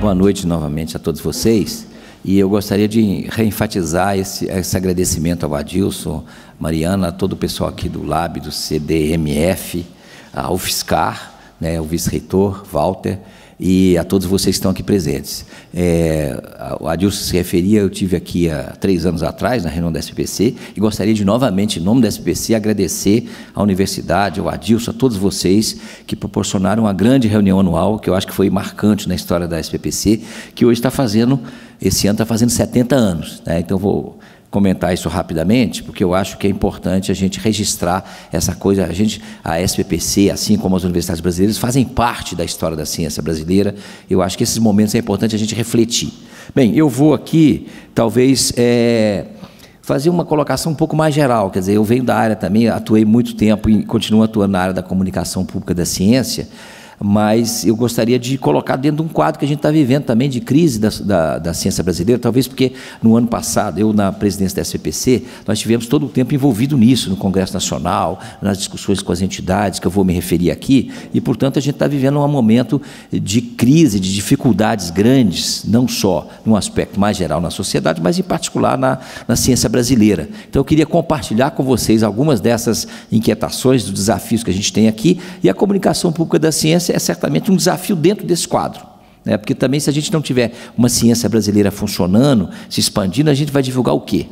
Boa noite novamente a todos vocês. E eu gostaria de reenfatizar esse agradecimento ao Adilson, Mariana, a todo o pessoal aqui do LAB, do CDMF, ao Fiscar, né, ao vice-reitor, Walter, e a todos vocês que estão aqui presentes. O Adilson se referia, eu tive aqui há 3 anos atrás, na reunião da SPPC, e gostaria de novamente, em nome da SPPC, agradecer à universidade, ao Adilson, a todos vocês que proporcionaram uma grande reunião anual, que eu acho que foi marcante na história da SPPC, que hoje está fazendo, esse ano está fazendo 70 anos, né? Então, vou comentar isso rapidamente, porque eu acho que é importante a gente registrar essa coisa. A SPPC, assim como as universidades brasileiras, fazem parte da história da ciência brasileira. Eu acho que esses momentos é importante a gente refletir. Bem, eu vou aqui, talvez, fazer uma colocação um pouco mais geral. Quer dizer, eu venho da área também, atuei muito tempo e continuo atuando na área da comunicação pública da ciência, mas eu gostaria de colocar dentro de um quadro que a gente está vivendo também de crise da ciência brasileira, talvez porque no ano passado, eu na presidência da SPPC, nós tivemos todo o tempo envolvido nisso, no Congresso Nacional, nas discussões com as entidades, que eu vou me referir aqui, e, portanto, a gente está vivendo um momento de crise, de dificuldades grandes, não só num aspecto mais geral na sociedade, mas, em particular, na ciência brasileira. Então, eu queria compartilhar com vocês algumas dessas inquietações, dos desafios que a gente tem aqui, e a comunicação pública da ciência é certamente um desafio dentro desse quadro, né? Porque também, se a gente não tiver uma ciência brasileira funcionando, se expandindo, a gente vai divulgar o quê?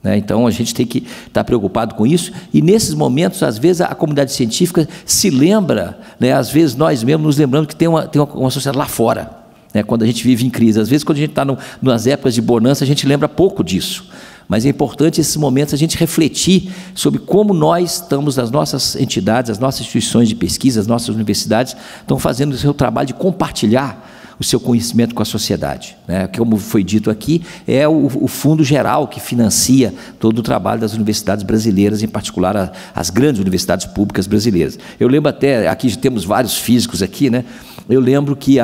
Né? Então, a gente tem que estar preocupado com isso, e nesses momentos, às vezes, a comunidade científica se lembra, né? Às vezes nós mesmos nos lembramos que tem uma sociedade lá fora, né? Quando a gente vive em crise. Às vezes, quando a gente está nas épocas de bonança, a gente lembra pouco disso. Mas é importante, esses momentos, a gente refletir sobre como nós estamos, as nossas entidades, as nossas instituições de pesquisa, as nossas universidades, estão fazendo o seu trabalho de compartilhar o seu conhecimento com a sociedade, né? Como foi dito aqui, é o Fundo Geral que financia todo o trabalho das universidades brasileiras, em particular as grandes universidades públicas brasileiras. Eu lembro até, aqui temos vários físicos aqui, né? Eu lembro que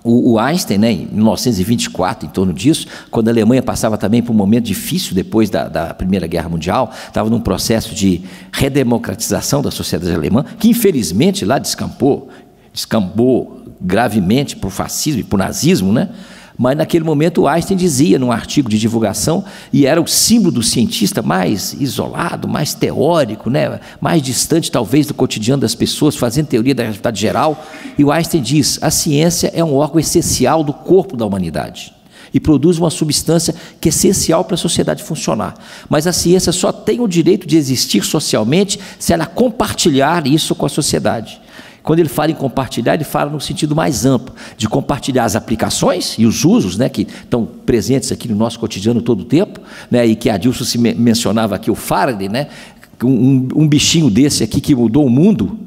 o Einstein, né, em 1924, em torno disso, quando a Alemanha passava também por um momento difícil depois da Primeira Guerra Mundial, estava num processo de redemocratização da sociedade alemã, que infelizmente lá descambou gravemente para o fascismo e para o nazismo, né? Mas naquele momento o Einstein dizia, num artigo de divulgação, e era o símbolo do cientista mais isolado, mais teórico, né? Mais distante talvez do cotidiano das pessoas, fazendo teoria da relatividade geral, e o Einstein diz: a ciência é um órgão essencial do corpo da humanidade e produz uma substância que é essencial para a sociedade funcionar. Mas a ciência só tem o direito de existir socialmente se ela compartilhar isso com a sociedade. Quando ele fala em compartilhar, ele fala no sentido mais amplo, de compartilhar as aplicações e os usos, né, que estão presentes aqui no nosso cotidiano todo o tempo, né, e que a Adilson se mencionava aqui, o Faraday, né, um bichinho desse aqui que mudou o mundo,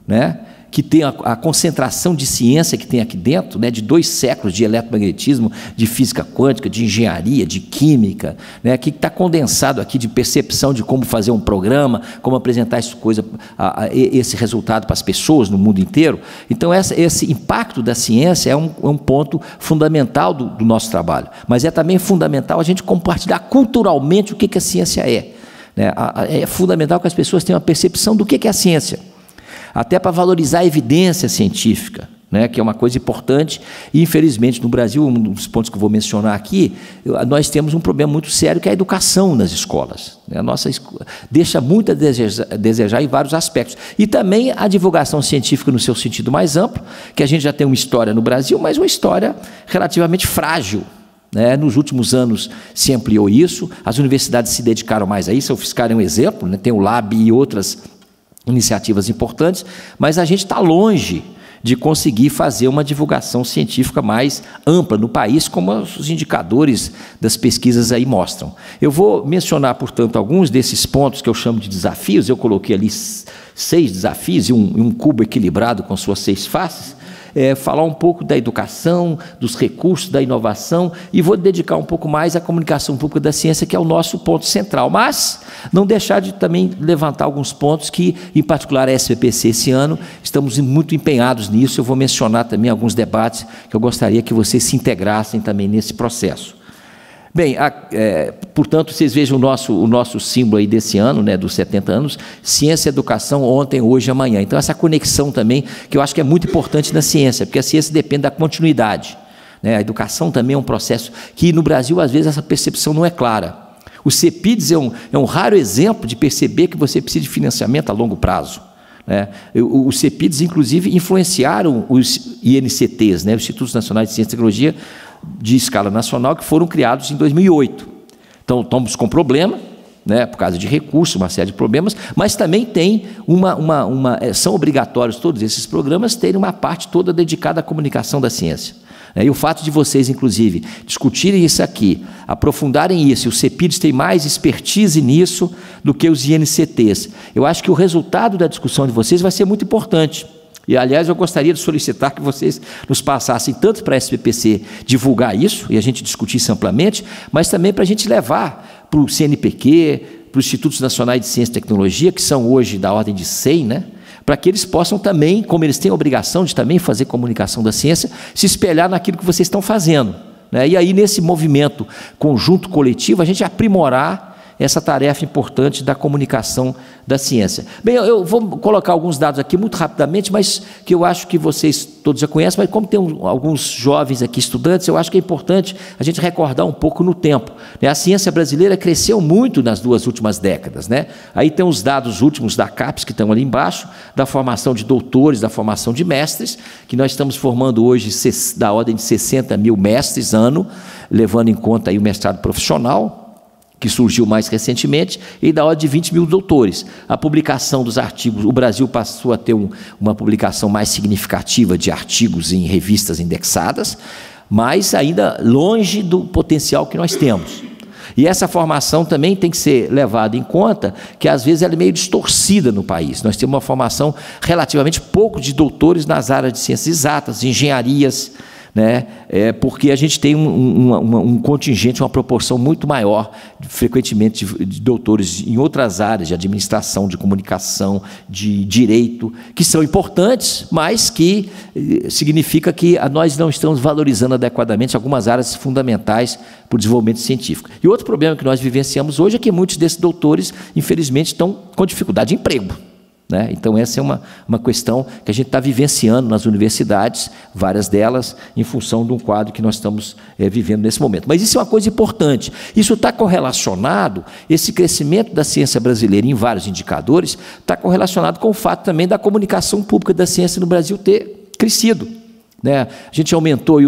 né, que tem a concentração de ciência que tem aqui dentro, né, de 2 séculos de eletromagnetismo, de física quântica, de engenharia, de química, né, que está condensado aqui de percepção de como fazer um programa, como apresentar esse resultado para as pessoas no mundo inteiro. Então, esse impacto da ciência é um ponto fundamental do nosso trabalho, mas é também fundamental a gente compartilhar culturalmente o que a ciência é, né? É fundamental que as pessoas tenham a percepção do que é a ciência, até para valorizar a evidência científica, né, que é uma coisa importante. E, infelizmente, no Brasil, um dos pontos que eu vou mencionar aqui, nós temos um problema muito sério, que é a educação nas escolas. A nossa escola deixa muito a desejar em vários aspectos. E também a divulgação científica no seu sentido mais amplo, que a gente já tem uma história no Brasil, mas uma história relativamente frágil, né? Nos últimos anos se ampliou isso, as universidades se dedicaram mais a isso. O Fiscar é um exemplo, né? Tem o LAB e outras iniciativas importantes, mas a gente está longe de conseguir fazer uma divulgação científica mais ampla no país, como os indicadores das pesquisas aí mostram. Eu vou mencionar, portanto, alguns desses pontos que eu chamo de desafios. Eu coloquei ali 6 desafios e um cubo equilibrado com suas 6 faces. Falar um pouco da educação, dos recursos, da inovação, e vou dedicar um pouco mais à comunicação pública da ciência, que é o nosso ponto central, mas não deixar de também levantar alguns pontos que, em particular a SPPC esse ano, estamos muito empenhados nisso. Eu vou mencionar também alguns debates que eu gostaria que vocês se integrassem também nesse processo. Bem, portanto, vocês vejam o nosso símbolo aí desse ano, né, dos 70 anos, ciência e educação ontem, hoje e amanhã. Então, essa conexão também, que eu acho que é muito importante na ciência, porque a ciência depende da continuidade, né? A educação também é um processo que no Brasil, às vezes, essa percepção não é clara. O CEPIDS é um raro exemplo de perceber que você precisa de financiamento a longo prazo, né? Os CEPIDS, inclusive, influenciaram os INCTs, né? Os Institutos Nacionais de Ciência e Tecnologia de escala nacional, que foram criados em 2008. Então, estamos com problema, né, por causa de recursos, uma série de problemas, mas também tem são obrigatórios todos esses programas terem uma parte toda dedicada à comunicação da ciência. E o fato de vocês, inclusive, discutirem isso aqui, aprofundarem isso, e o CEPIDS tem mais expertise nisso do que os INCTs. Eu acho que o resultado da discussão de vocês vai ser muito importante. E, aliás, eu gostaria de solicitar que vocês nos passassem tanto para a SBPC divulgar isso, e a gente discutisse amplamente, mas também para a gente levar para o CNPq, para os Institutos Nacionais de Ciência e Tecnologia, que são hoje da ordem de 100, né? Para que eles possam também, como eles têm a obrigação de também fazer comunicação da ciência, se espelhar naquilo que vocês estão fazendo, né? E aí, nesse movimento conjunto coletivo, a gente aprimorar essa tarefa importante da comunicação da ciência. Bem, eu vou colocar alguns dados aqui muito rapidamente, mas que eu acho que vocês todos já conhecem, mas como tem alguns jovens aqui, estudantes, eu acho que é importante a gente recordar um pouco no tempo, né? A ciência brasileira cresceu muito nas 2 últimas décadas, né? Aí tem os dados últimos da CAPES, que estão ali embaixo, da formação de doutores, da formação de mestres, que nós estamos formando hoje da ordem de 60 mil mestres ano, levando em conta aí o mestrado profissional, que surgiu mais recentemente, e da ordem de 20 mil doutores. A publicação dos artigos, o Brasil passou a ter uma publicação mais significativa de artigos em revistas indexadas, mas ainda longe do potencial que nós temos. E essa formação também tem que ser levada em conta, que às vezes ela é meio distorcida no país. Nós temos uma formação relativamente pouco de doutores nas áreas de ciências exatas, engenharias, né? Porque a gente tem um contingente, uma proporção muito maior, frequentemente, de doutores em outras áreas, de administração, de comunicação, de direito, que são importantes, mas que significa que nós não estamos valorizando adequadamente algumas áreas fundamentais para o desenvolvimento científico. E outro problema que nós vivenciamos hoje é que muitos desses doutores, infelizmente, estão com dificuldade de emprego, né? Então, essa é uma questão que a gente está vivenciando nas universidades, várias delas, em função de um quadro que nós estamos vivendo nesse momento. Mas isso é uma coisa importante. Isso está correlacionado, esse crescimento da ciência brasileira em vários indicadores, está correlacionado com o fato também da comunicação pública da ciência no Brasil ter crescido, né? A gente aumentou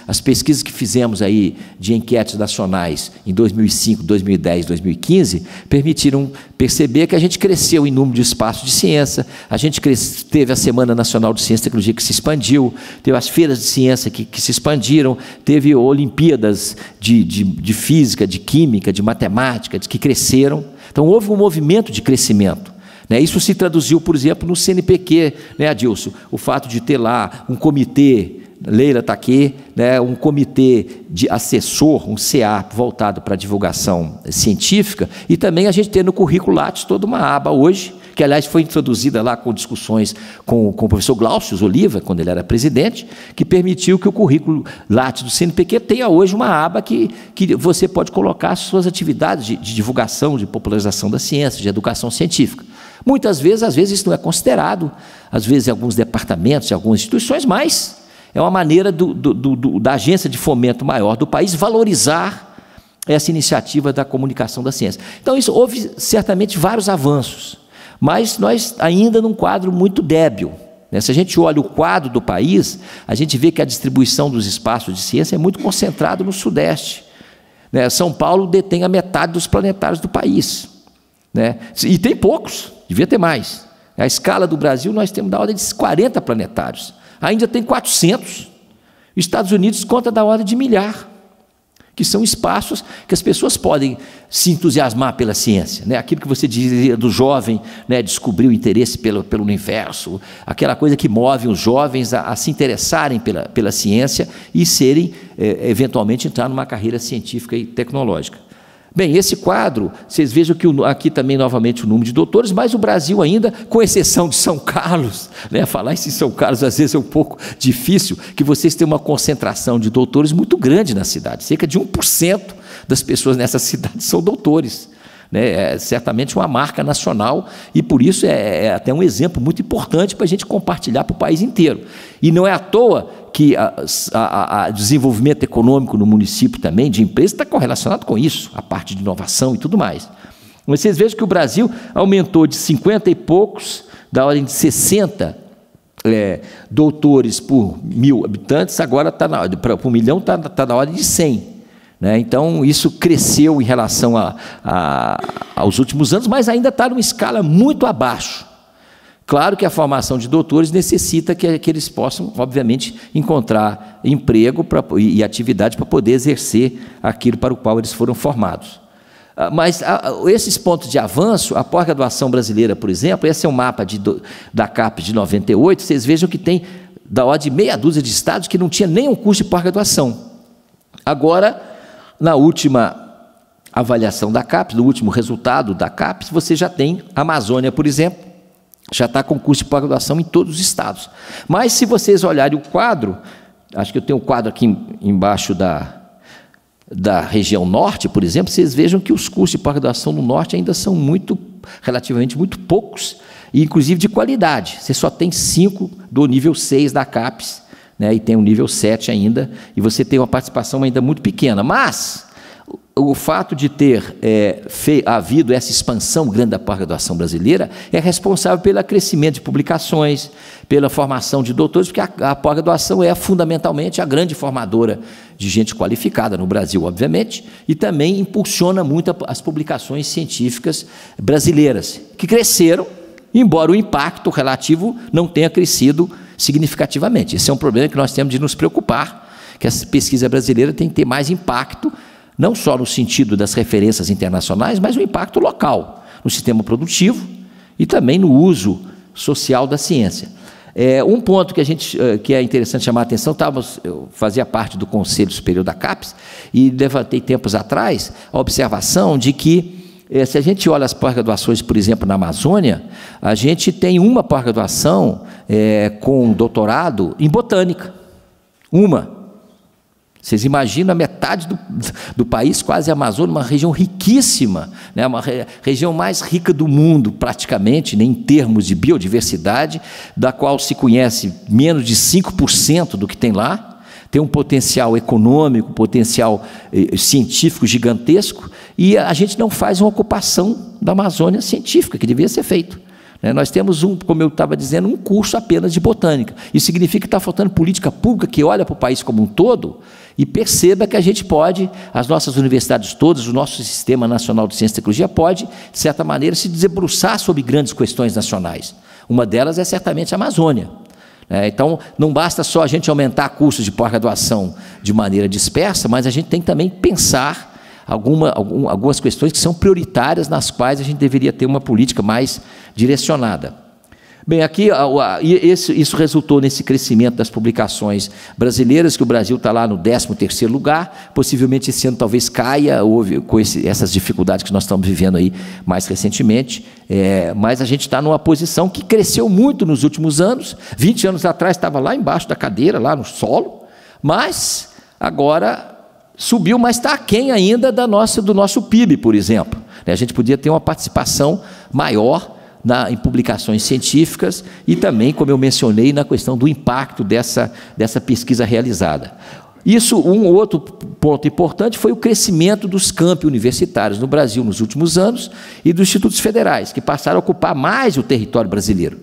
as pesquisas que fizemos aí de enquetes nacionais em 2005, 2010, 2015, permitiram perceber que a gente cresceu em número de espaços de ciência, a gente teve a Semana Nacional de Ciência e Tecnologia que se expandiu, teve as feiras de ciência que se expandiram, teve Olimpíadas de física, de química, de matemática, que cresceram. Então, houve um movimento de crescimento. Isso se traduziu, por exemplo, no CNPq, né, Adilson? O fato de ter lá um comitê, Leila está aqui, né, um comitê de assessor, um CA, voltado para a divulgação científica, e também a gente tem no currículo Lattes toda uma aba hoje, que aliás foi introduzida lá com discussões com o professor Glaucio Oliva, quando ele era presidente, que permitiu que o currículo Lattes do CNPq tenha hoje uma aba que você pode colocar as suas atividades de divulgação, de popularização da ciência, de educação científica. Muitas vezes, às vezes isso não é considerado, às vezes em alguns departamentos, em algumas instituições, mas é uma maneira da agência de fomento maior do país valorizar essa iniciativa da comunicação da ciência. Então, isso houve certamente vários avanços, mas nós ainda num quadro muito débil, né? Se a gente olha o quadro do país, a gente vê que a distribuição dos espaços de ciência é muito concentrada no Sudeste, né? São Paulo detém a metade dos planetários do país, né? E tem poucos, devia ter mais. A escala do Brasil, nós temos da ordem de 40 planetários. A Índia tem 400. Os Estados Unidos conta da ordem de 1 milhar, que são espaços que as pessoas podem se entusiasmar pela ciência, né? Aquilo que você dizia do jovem, né, descobrir o interesse pelo universo, aquela coisa que move os jovens a se interessarem pela ciência e serem, eventualmente, entrar numa carreira científica e tecnológica. Bem, esse quadro, vocês vejam que aqui também novamente o número de doutores, mas o Brasil ainda, com exceção de São Carlos, né, falar isso em São Carlos às vezes é um pouco difícil, que vocês têm uma concentração de doutores muito grande na cidade, cerca de 1% das pessoas nessa cidade são doutores, né? É certamente uma marca nacional e, por isso, é até um exemplo muito importante para a gente compartilhar para o país inteiro. E não é à toa que o desenvolvimento econômico no município também, de empresa, está correlacionado com isso, a parte de inovação e tudo mais. Vocês vejam que o Brasil aumentou de 50 e poucos, da ordem de 60 doutores por 1.000 habitantes, agora para 1 milhão está na ordem de 100. Né? Então, isso cresceu em relação aos últimos anos, mas ainda está numa escala muito abaixo. Claro que a formação de doutores necessita que eles possam, obviamente, encontrar emprego e atividade para poder exercer aquilo para o qual eles foram formados. Mas esses pontos de avanço, a pós-graduação brasileira, por exemplo, esse é um mapa da CAPES de 98, vocês vejam que tem da ordem de meia dúzia de estados que não tinha nenhum curso de pós-graduação. Agora, na última avaliação da CAPES, no último resultado da CAPES, você já tem a Amazônia, por exemplo, já está com curso de pós-graduação em todos os estados. Mas se vocês olharem o quadro, acho que eu tenho um quadro aqui embaixo da região norte, por exemplo, vocês vejam que os cursos de pós-graduação no norte ainda são relativamente muito poucos, e inclusive de qualidade. Você só tem 5 do nível 6 da CAPES, né, e tem um nível 7 ainda, e você tem uma participação ainda muito pequena. Mas o fato de ter havido essa expansão grande da pós-graduação brasileira é responsável pelo crescimento de publicações, pela formação de doutores, porque a pós-graduação é fundamentalmente a grande formadora de gente qualificada no Brasil, obviamente, e também impulsiona muito as publicações científicas brasileiras, que cresceram, embora o impacto relativo não tenha crescido significativamente. Esse é um problema que nós temos de nos preocupar, que a pesquisa brasileira tem que ter mais impacto, não só no sentido das referências internacionais, mas o impacto local, no sistema produtivo e também no uso social da ciência. Um ponto que é interessante chamar a atenção, eu fazia parte do Conselho Superior da CAPES e levantei tempos atrás a observação de que, se a gente olha as pós-graduações, por exemplo, na Amazônia, a gente tem uma pós-graduação com doutorado em botânica. Uma. Vocês imaginam a metade do país, quase a Amazônia, uma região riquíssima, né? Uma região mais rica do mundo, praticamente, né? Em termos de biodiversidade, da qual se conhece menos de 5% do que tem lá, tem um potencial econômico, potencial científico gigantesco, e a gente não faz uma ocupação da Amazônia científica, que devia ser feito. Nós temos, como eu estava dizendo, um curso apenas de botânica. Isso significa que está faltando política pública que olha para o país como um todo e perceba que a gente pode, as nossas universidades todas, o nosso Sistema Nacional de Ciência e Tecnologia pode, de certa maneira, se debruçar sobre grandes questões nacionais. Uma delas é certamente a Amazônia. Então, não basta só a gente aumentar cursos de pós-graduação de maneira dispersa, mas a gente tem que também pensar algumas questões que são prioritárias, nas quais a gente deveria ter uma política mais direcionada. Bem, aqui isso resultou nesse crescimento das publicações brasileiras, que o Brasil está lá no 13º lugar, possivelmente esse ano talvez caia, com essas dificuldades que nós estamos vivendo aí mais recentemente, mas a gente está numa posição que cresceu muito nos últimos anos. 20 anos atrás estava lá embaixo da cadeira, lá no solo, mas agora subiu, mas está aquém ainda do nosso PIB, por exemplo. A gente podia ter uma participação maior em publicações científicas e também, como eu mencionei, na questão do impacto dessa pesquisa realizada. Um outro ponto importante foi o crescimento dos campi universitários no Brasil nos últimos anos e dos institutos federais, que passaram a ocupar mais o território brasileiro,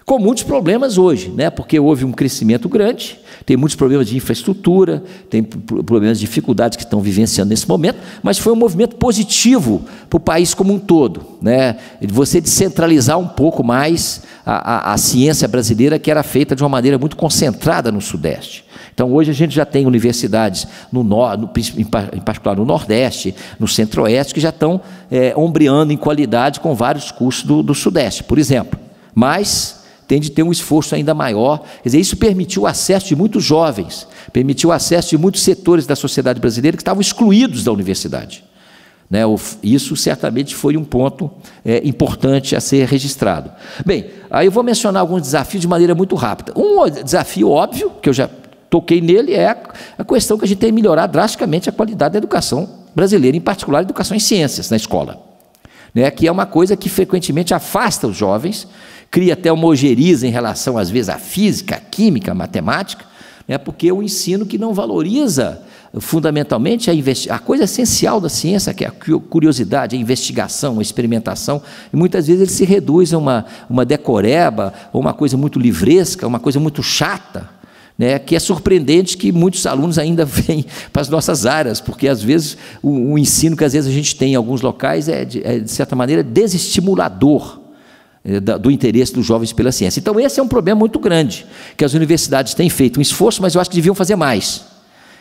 com muitos problemas hoje, né? Porque houve um crescimento grande, tem muitos problemas de infraestrutura, tem problemas de dificuldades que estão vivenciando nesse momento, mas foi um movimento positivo para o país como um todo, né? Você descentralizar um pouco mais a ciência brasileira, que era feita de uma maneira muito concentrada no Sudeste. Então, hoje a gente já tem universidades, em particular no Nordeste, no Centro-Oeste, que já estão ombreando em qualidade com vários cursos do Sudeste, por exemplo. Mas tem de ter um esforço ainda maior. Quer dizer, isso permitiu o acesso de muitos jovens, permitiu o acesso de muitos setores da sociedade brasileira que estavam excluídos da universidade. Isso certamente foi um ponto importante a ser registrado. Bem, aí eu vou mencionar alguns desafios de maneira muito rápida. Um desafio óbvio, que eu já toquei nele, é a questão que a gente tem que melhorar drasticamente a qualidade da educação brasileira, em particular a educação em ciências na escola. né, que é uma coisa que frequentemente afasta os jovens, cria até uma ojeriza em relação, às vezes, à física, à química, à matemática, né, porque é um ensino que não valoriza fundamentalmente a coisa essencial da ciência, que é a curiosidade, a investigação, a experimentação, e muitas vezes ele se reduz a uma decoreba, ou uma coisa muito livresca, uma coisa muito chata, né, que é surpreendente que muitos alunos ainda vêm para as nossas áreas, porque às vezes o ensino que às vezes a gente tem em alguns locais é de certa maneira desestimulador do interesse dos jovens pela ciência. Então esse é um problema muito grande, que as universidades têm feito um esforço, mas eu acho que deviam fazer mais.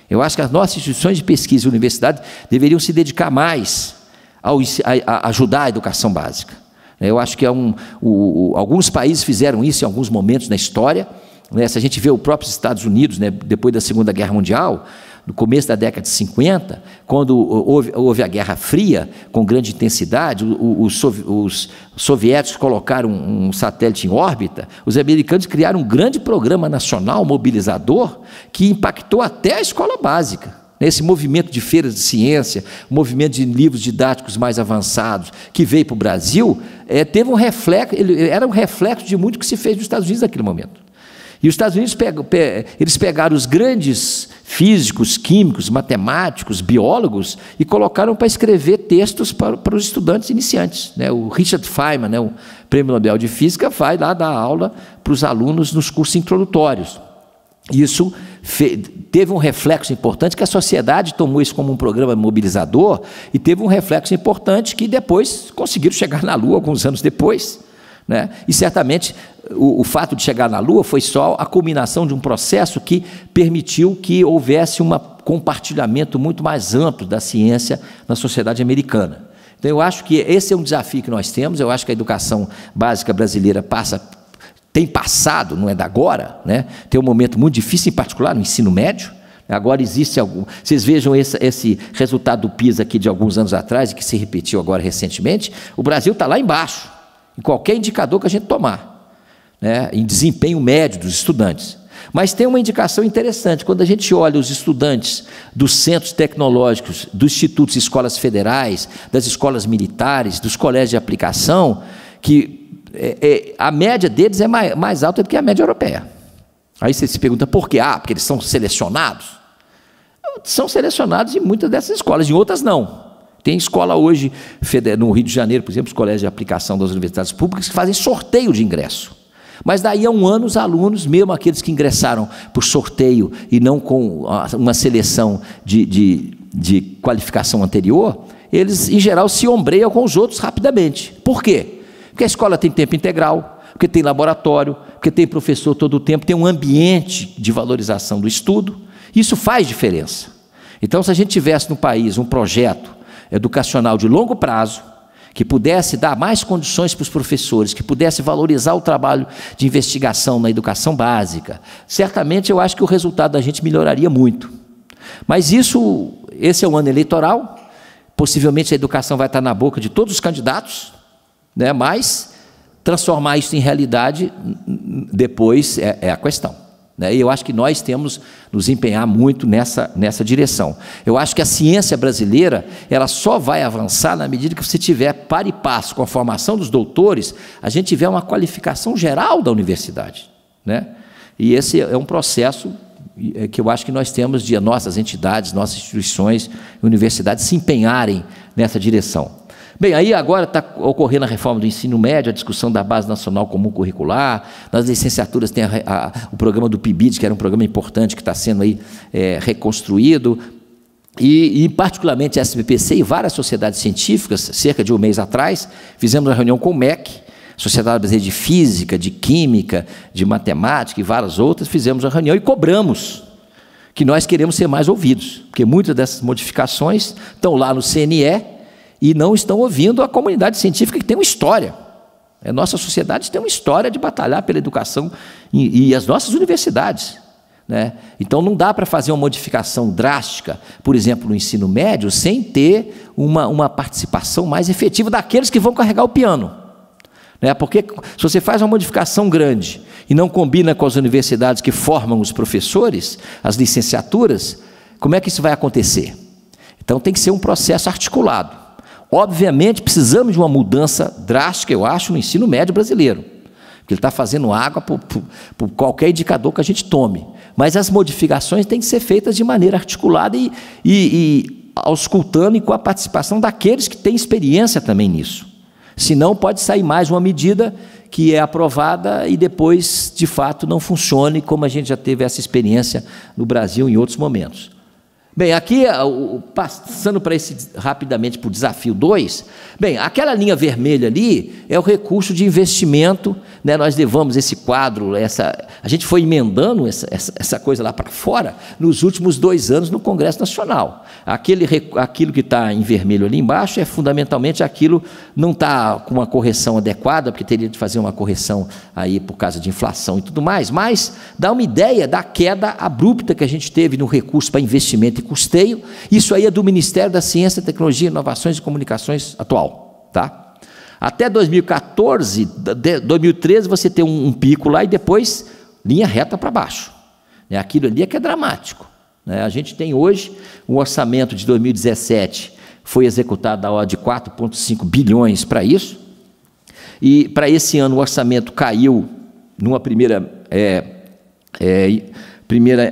Eu acho que as nossas instituições de pesquisa e universidade deveriam se dedicar mais a ajudar a educação básica. Eu acho que alguns países fizeram isso em alguns momentos na história, né? Se a gente vê os próprios Estados Unidos, né, depois da Segunda Guerra Mundial, no começo da década de 50, quando houve a Guerra Fria, com grande intensidade, os soviéticos colocaram um satélite em órbita, os americanos criaram um grande programa nacional mobilizador que impactou até a escola básica. Esse movimento de feiras de ciência, movimento de livros didáticos mais avançados, que veio para o Brasil, teve um reflexo, era um reflexo de muito que se fez nos Estados Unidos naquele momento. E os Estados Unidos eles pegaram os grandes físicos, químicos, matemáticos, biólogos e colocaram para escrever textos para os estudantes iniciantes, né? O Richard Feynman, né, o Prêmio Nobel de Física, vai lá dar aula para os alunos nos cursos introdutórios. Isso teve um reflexo importante, que a sociedade tomou isso como um programa mobilizador, e teve um reflexo importante que depois conseguiram chegar na Lua alguns anos depois, né? E certamente o fato de chegar na Lua foi só a culminação de um processo que permitiu que houvesse um compartilhamento muito mais amplo da ciência na sociedade americana. Então eu acho que esse é um desafio que nós temos. Eu acho que a educação básica brasileira tem passado, não é da agora, né? Tem um momento muito difícil, em particular no ensino médio. Agora existe algum... Vocês vejam esse resultado do PISA aqui de alguns anos atrás, e que se repetiu agora recentemente. O Brasil está lá embaixo, em qualquer indicador que a gente tomar, né, em desempenho médio dos estudantes. Mas tem uma indicação interessante: quando a gente olha os estudantes dos centros tecnológicos, dos institutos e escolas federais, das escolas militares, dos colégios de aplicação, que a média deles é mais alta do que a média europeia. Aí você se pergunta por quê? Porque eles são selecionados? São selecionados em muitas dessas escolas, em outras não. Tem escola hoje, no Rio de Janeiro, por exemplo, os colégios de aplicação das universidades públicas, que fazem sorteio de ingresso. Mas daí a um ano os alunos, mesmo aqueles que ingressaram por sorteio e não com uma seleção de qualificação anterior, eles, em geral, se ombreiam com os outros rapidamente. Por quê? Porque a escola tem tempo integral, porque tem laboratório, porque tem professor todo o tempo, tem um ambiente de valorização do estudo. Isso faz diferença. Então, se a gente tivesse no país um projeto educacional de longo prazo, que pudesse dar mais condições para os professores, que pudesse valorizar o trabalho de investigação na educação básica, certamente eu acho que o resultado da gente melhoraria muito. Mas esse é um ano eleitoral, possivelmente a educação vai estar na boca de todos os candidatos, né? Mas transformar isso em realidade depois é a questão. E eu acho que nós temos nos empenhar muito nessa direção. Eu acho que a ciência brasileira, ela só vai avançar na medida que você tiver par e passo com a formação dos doutores, a gente tiver uma qualificação geral da universidade, né? E esse é um processo que eu acho que nós temos de nossas entidades, nossas instituições, universidades se empenharem nessa direção. Bem, aí agora está ocorrendo a reforma do ensino médio, a discussão da Base Nacional Comum Curricular, nas licenciaturas tem o programa do PIBID, que era um programa importante que está sendo aí reconstruído, e particularmente a SBPC e várias sociedades científicas, cerca de um mês atrás, fizemos uma reunião com o MEC, Sociedade Brasileira de Física, de Química, de Matemática e várias outras, fizemos uma reunião e cobramos que nós queremos ser mais ouvidos, porque muitas dessas modificações estão lá no CNE, e não estão ouvindo a comunidade científica, que tem uma história. A nossa sociedade tem uma história de batalhar pela educação e as nossas universidades, né? Então não dá para fazer uma modificação drástica, por exemplo, no ensino médio, sem ter uma participação mais efetiva daqueles que vão carregar o piano, né? Porque se você faz uma modificação grande e não combina com as universidades que formam os professores, as licenciaturas, como é que isso vai acontecer? Então tem que ser um processo articulado. Obviamente, precisamos de uma mudança drástica, eu acho, no ensino médio brasileiro, porque ele está fazendo água por qualquer indicador que a gente tome. Mas as modificações têm que ser feitas de maneira articulada e auscultando e com a participação daqueles que têm experiência também nisso. Senão pode sair mais uma medida que é aprovada e depois, de fato, não funcione, como a gente já teve essa experiência no Brasil em outros momentos. Bem, aqui, passando para rapidamente para o desafio 2, bem, aquela linha vermelha ali é o recurso de investimento, né? Nós levamos esse quadro, a gente foi emendando essa coisa lá para fora nos últimos 2 anos no Congresso Nacional. Aquilo que está em vermelho ali embaixo é fundamentalmente aquilo não está com uma correção adequada, porque teria de fazer uma correção aí por causa de inflação e tudo mais, mas dá uma ideia da queda abrupta que a gente teve no recurso para investimento e custeio. Isso aí é do Ministério da Ciência, Tecnologia, Inovações e Comunicações atual, tá? Até 2014, 2013 você tem um pico lá e depois linha reta para baixo. Aquilo ali é que é dramático. A gente tem hoje um orçamento de 2017, foi executado a ordem de 4,5 bilhões para isso, e para esse ano o orçamento caiu numa primeira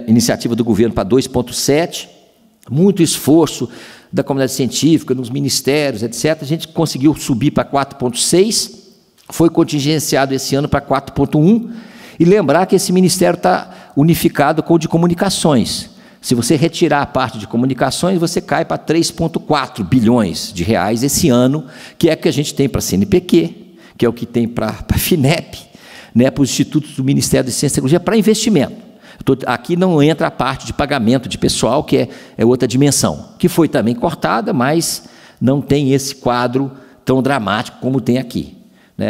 iniciativa do governo para 2,7, muito esforço da comunidade científica, nos ministérios, etc. A gente conseguiu subir para 4,6, foi contingenciado esse ano para 4,1, e lembrar que esse ministério está unificado com o de comunicações. Se você retirar a parte de comunicações, você cai para 3,4 bilhões de reais esse ano, que é o que a gente tem para a CNPq, que é o que tem para a FINEP, né, para os institutos do Ministério da Ciência e Tecnologia, para investimento. Aqui não entra a parte de pagamento de pessoal, que é outra dimensão, que foi também cortada, mas não tem esse quadro tão dramático como tem aqui.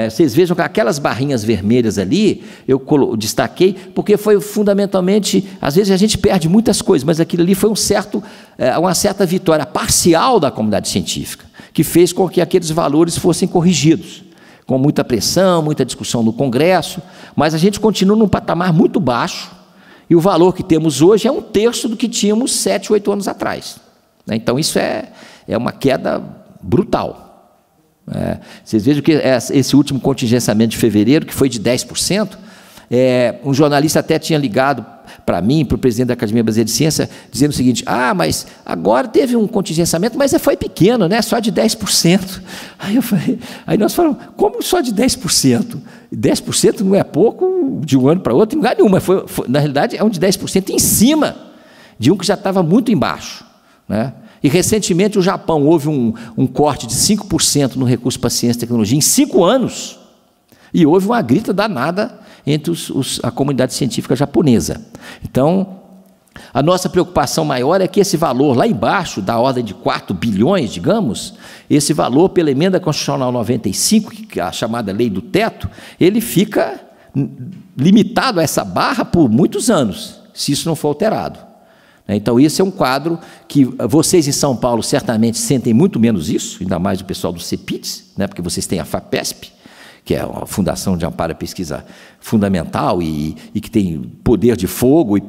Vocês vejam que aquelas barrinhas vermelhas ali, eu destaquei, porque foi fundamentalmente, às vezes a gente perde muitas coisas, mas aquilo ali foi uma certa vitória parcial da comunidade científica, que fez com que aqueles valores fossem corrigidos, com muita pressão, muita discussão no Congresso, mas a gente continua num patamar muito baixo, e o valor que temos hoje é 1/3 do que tínhamos 7, 8 anos atrás. Então isso é uma queda brutal. Vocês vejam que esse último contingenciamento de fevereiro, que foi de 10%, um jornalista até tinha ligado para mim, para o presidente da Academia Brasileira de Ciência, dizendo o seguinte: mas agora teve um contingenciamento, mas foi pequeno, né? Só de 10%. Aí nós falamos, como só de 10%? 10% não é pouco de um ano para outro, em lugar nenhum, mas na realidade é um de 10% em cima de um que já estava muito embaixo, né? E recentemente o Japão houve um corte de 5% no recurso para ciência e tecnologia em 5 anos, e houve uma grita danada entre a comunidade científica japonesa. Então, a nossa preocupação maior é que esse valor lá embaixo, da ordem de 4 bilhões, digamos, esse valor pela emenda constitucional 95, que é a chamada lei do teto, ele fica limitado a essa barra por muitos anos, se isso não for alterado. Então, esse é um quadro que vocês em São Paulo certamente sentem muito menos isso, ainda mais o pessoal do CEPITS, né, porque vocês têm a FAPESP, que é a Fundação de Amparo à Pesquisa Fundamental e que tem poder de fogo e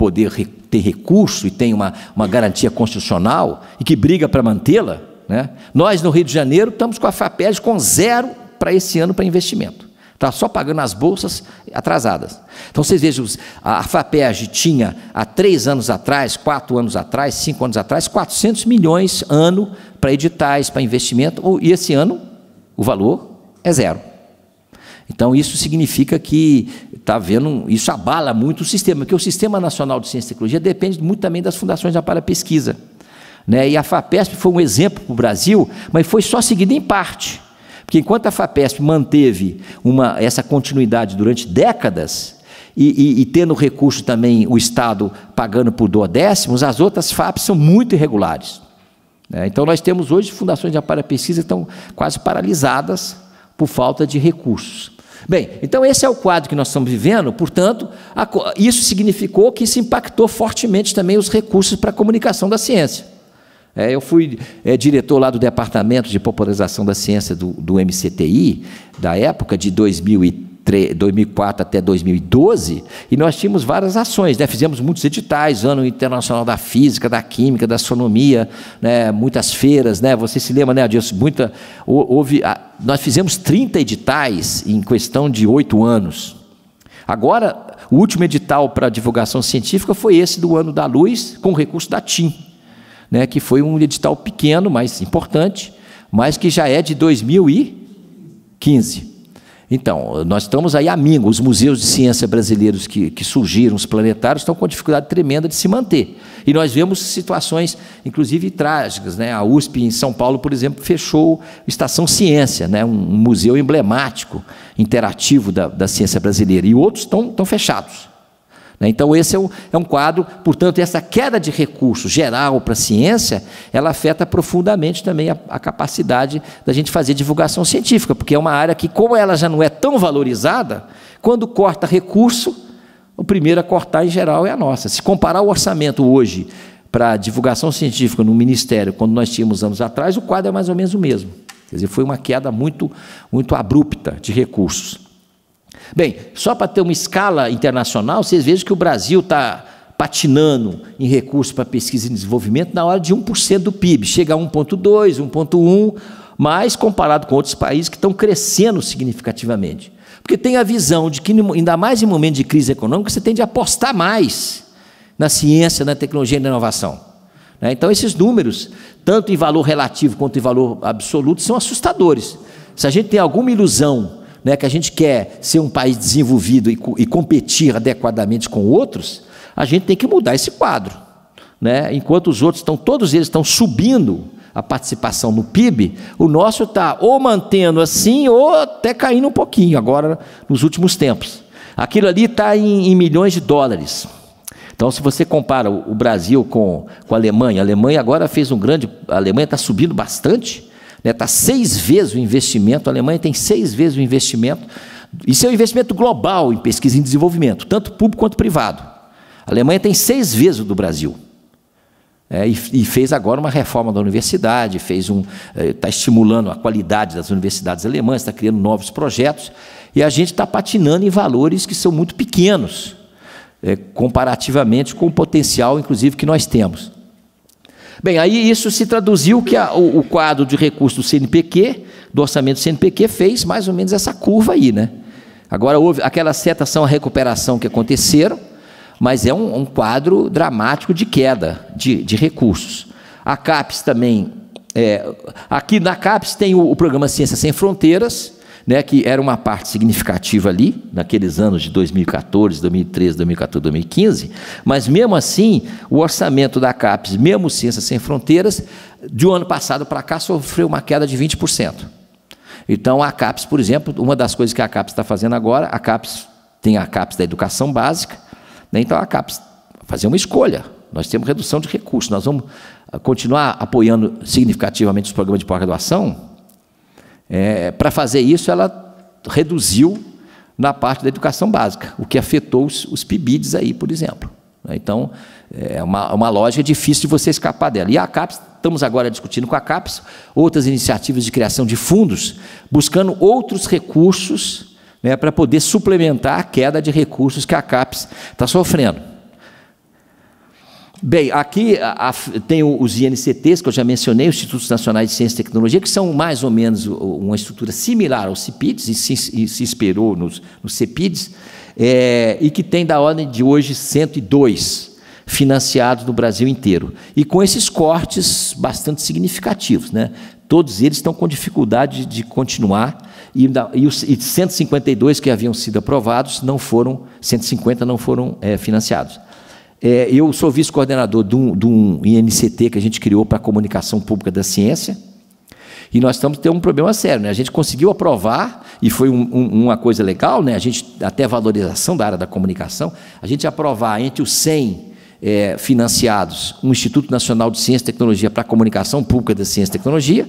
tem recurso e tem uma garantia constitucional e que briga para mantê-la, né? Nós, no Rio de Janeiro, estamos com a FAPESP com 0 para esse ano para investimento. Está só pagando as bolsas atrasadas. Então, vocês vejam, a FAPESP tinha, há 3 anos atrás, 4 anos atrás, 5 anos atrás, 400 milhões ano para editais, para investimento, e esse ano o valor é 0. Então, isso significa que isso abala muito o sistema, porque o Sistema Nacional de Ciência e Tecnologia depende muito também das fundações de amparo à pesquisa, né? E a FAPESP foi um exemplo para o Brasil, mas foi só seguida em parte. Porque enquanto a FAPESP manteve essa continuidade durante décadas, e tendo recurso também o Estado pagando por duodécimos, as outras FAPs são muito irregulares. Então, nós temos hoje fundações de amparo à pesquisa que estão quase paralisadas por falta de recursos. Bem, então esse é o quadro que nós estamos vivendo, portanto, isso significou que isso impactou fortemente também os recursos para a comunicação da ciência. Eu fui diretor lá do Departamento de Popularização da Ciência do MCTI, da época de 2003 2004 até 2012, e nós tínhamos várias ações, né? Fizemos muitos editais, Ano Internacional da Física, da Química, da Astronomia, né? Muitas feiras, né? Você se lembra, né, Adilson? Nós fizemos 30 editais em questão de 8 anos. Agora, o último edital para divulgação científica foi esse do Ano da Luz, com recurso da TIM, né? Que foi um edital pequeno, mas importante, mas que já é de 2015. Então, nós estamos aí amigos, os museus de ciência brasileiros que surgiram, os planetários, estão com dificuldade tremenda de se manter. E nós vemos situações, inclusive, trágicas, né? A USP, em São Paulo, por exemplo, fechou a Estação Ciência, né? Um museu emblemático, interativo da ciência brasileira, e outros estão fechados. Então, esse é um quadro, portanto, essa queda de recursos geral para a ciência, ela afeta profundamente também a capacidade da gente fazer divulgação científica, porque é uma área que, como ela já não é tão valorizada, quando corta recurso, o primeiro a cortar, em geral, é a nossa. Se comparar o orçamento hoje para divulgação científica no Ministério, quando nós tínhamos anos atrás, o quadro é mais ou menos o mesmo. Quer dizer, foi uma queda muito, muito abrupta de recursos. Bem, só para ter uma escala internacional, vocês vejam que o Brasil está patinando em recursos para pesquisa e desenvolvimento na hora de 1% do PIB, chega a 1,2%, 1,1%, mas comparado com outros países que estão crescendo significativamente. Porque tem a visão de que, ainda mais em momento de crise econômica, você tem de apostar mais na ciência, na tecnologia e na inovação. Então, esses números, tanto em valor relativo quanto em valor absoluto, são assustadores. Se a gente tem alguma ilusão, né, que a gente quer ser um país desenvolvido e competir adequadamente com outros, a gente tem que mudar esse quadro, né? Enquanto os outros todos eles estão subindo a participação no PIB, o nosso está ou mantendo assim, ou até caindo um pouquinho, agora nos últimos tempos. Aquilo ali está em milhões de dólares. Então, se você compara o Brasil com a Alemanha agora fez a Alemanha está subindo bastante, está 6 vezes o investimento, a Alemanha tem 6 vezes o investimento, isso é um investimento global em pesquisa e desenvolvimento, tanto público quanto privado. A Alemanha tem 6 vezes o do Brasil, e fez agora uma reforma da universidade, está estimulando a qualidade das universidades alemãs, está criando novos projetos, e a gente está patinando em valores que são muito pequenos, comparativamente com o potencial, inclusive, que nós temos. Bem, aí isso se traduziu que o quadro de recursos do CNPq, do orçamento do CNPq, fez mais ou menos essa curva aí, né? Agora, houve aquelas setas são a recuperação que aconteceram, mas é um quadro dramático de queda de recursos. A CAPES também, aqui na CAPES tem o programa Ciência Sem Fronteiras, né, que era uma parte significativa ali, naqueles anos de 2014, 2013, 2014, 2015, mas mesmo assim, o orçamento da CAPES, mesmo Ciência Sem Fronteiras, de um ano passado para cá, sofreu uma queda de 20%. Então, a CAPES, por exemplo, uma das coisas que a CAPES está fazendo agora, a CAPES tem a CAPES da educação básica, né, então a CAPES fazer uma escolha, nós temos redução de recursos, nós vamos continuar apoiando significativamente os programas de pós-graduação. Para fazer isso, ela reduziu na parte da educação básica, o que afetou os PIBIDs aí, por exemplo. Então, é uma lógica difícil de você escapar dela. E a CAPES, estamos agora discutindo com a CAPES outras iniciativas de criação de fundos, buscando outros recursos, né, para poder suplementar a queda de recursos que a CAPES está sofrendo. Bem, aqui tem os INCTs, que eu já mencionei, os Institutos Nacionais de Ciência e Tecnologia, que são mais ou menos uma estrutura similar aos CIPIDs, e se inspirou nos CEPIDs, e que tem da ordem de hoje 102 financiados no Brasil inteiro. E com esses cortes bastante significativos, né? Todos eles estão com dificuldade de continuar, e os 152 que haviam sido aprovados, 150 não foram financiados. Eu sou vice-coordenador de um INCT que a gente criou para a comunicação pública da ciência, e nós estamos tendo um problema sério, né? A gente conseguiu aprovar, e foi uma coisa legal, né? A gente, até a valorização da área da comunicação, a gente aprovar entre os 100 financiados um Instituto Nacional de Ciência e Tecnologia para a comunicação pública da ciência e tecnologia,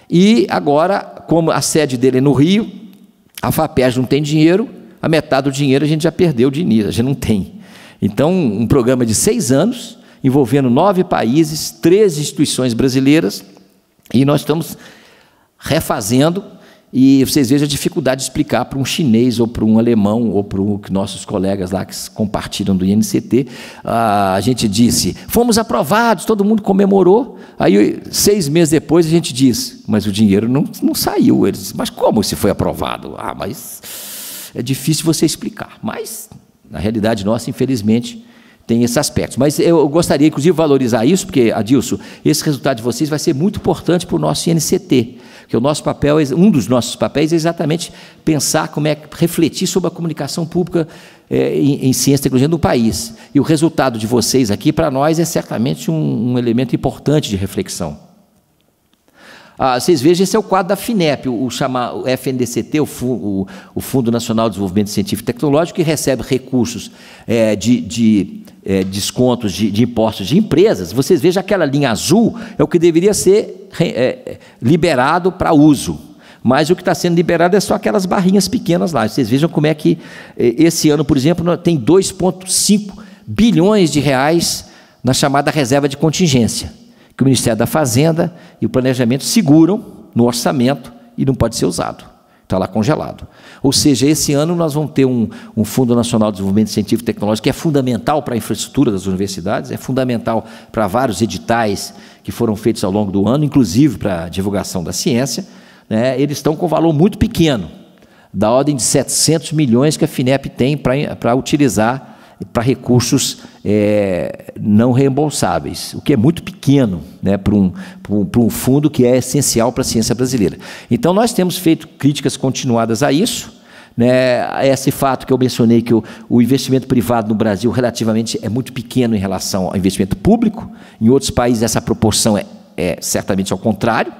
e agora, como a sede dele é no Rio, a FAPERJ não tem dinheiro, a metade do dinheiro a gente já perdeu de início, a gente não tem. Então, um programa de 6 anos, envolvendo 9 países, 13 instituições brasileiras, e nós estamos refazendo e vocês vejam a dificuldade de explicar para um chinês ou para um alemão ou para nossos colegas lá que compartilham do INCT. A gente disse, fomos aprovados, todo mundo comemorou. Aí 6 meses depois a gente diz, mas o dinheiro não saiu. Eles dizem, mas como se foi aprovado? Mas é difícil você explicar. Mas, na realidade nossa, infelizmente, tem esses aspectos. Mas eu gostaria, inclusive, de valorizar isso, porque, Adilson, esse resultado de vocês vai ser muito importante para o nosso INCT, porque o nosso papel, um dos nossos papéis é exatamente pensar como refletir sobre a comunicação pública em ciência e tecnologia no país. E o resultado de vocês aqui, para nós, é certamente um elemento importante de reflexão. Vocês vejam, esse é o quadro da FINEP, o FNDCT, o Fundo Nacional de Desenvolvimento Científico e Tecnológico, que recebe recursos descontos de impostos de empresas. Vocês vejam, aquela linha azul é o que deveria ser liberado para uso, mas o que está sendo liberado é só aquelas barrinhas pequenas lá. Vocês vejam como é que esse ano, por exemplo, tem 2,5 bilhões de reais na chamada reserva de contingência, que o Ministério da Fazenda e o Planejamento seguram no orçamento e não pode ser usado. Está lá congelado. Ou seja, esse ano nós vamos ter um Fundo Nacional de Desenvolvimento Científico e Tecnológico que é fundamental para a infraestrutura das universidades, é fundamental para vários editais que foram feitos ao longo do ano, inclusive para a divulgação da ciência, né? Eles estão com valor muito pequeno, da ordem de 700 milhões que a FINEP tem para utilizar para recursos não reembolsáveis, o que é muito pequeno, né, para um fundo que é essencial para a ciência brasileira. Então, nós temos feito críticas continuadas a isso, né, esse fato que eu mencionei, que o investimento privado no Brasil relativamente é muito pequeno em relação ao investimento público. Em outros países essa proporção é certamente ao contrário.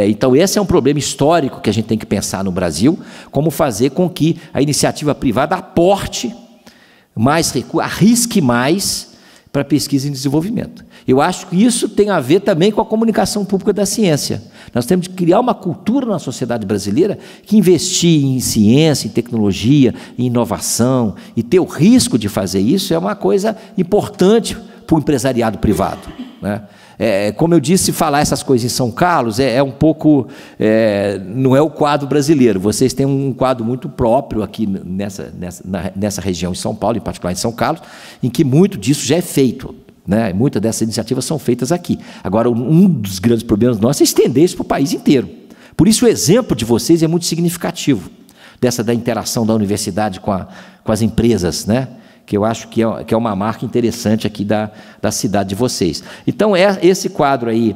Então, esse é um problema histórico que a gente tem que pensar no Brasil, como fazer com que a iniciativa privada aporte mais recursos, arrisque mais para pesquisa e desenvolvimento. Eu acho que isso tem a ver também com a comunicação pública da ciência. Nós temos de criar uma cultura na sociedade brasileira que investir em ciência, em tecnologia, em inovação, e ter o risco de fazer isso é uma coisa importante para o empresariado privado, né? Como eu disse, falar essas coisas em São Carlos um pouco, não é o quadro brasileiro. Vocês têm um quadro muito próprio aqui nessa região em São Paulo, em particular em São Carlos, em que muito disso já é feito, né? Muitas dessas iniciativas são feitas aqui. Agora, um dos grandes problemas nossos é estender isso para o país inteiro. Por isso, o exemplo de vocês é muito significativo, da interação da universidade com as empresas, né? Que eu acho que é uma marca interessante aqui da cidade de vocês. Então, esse quadro aí,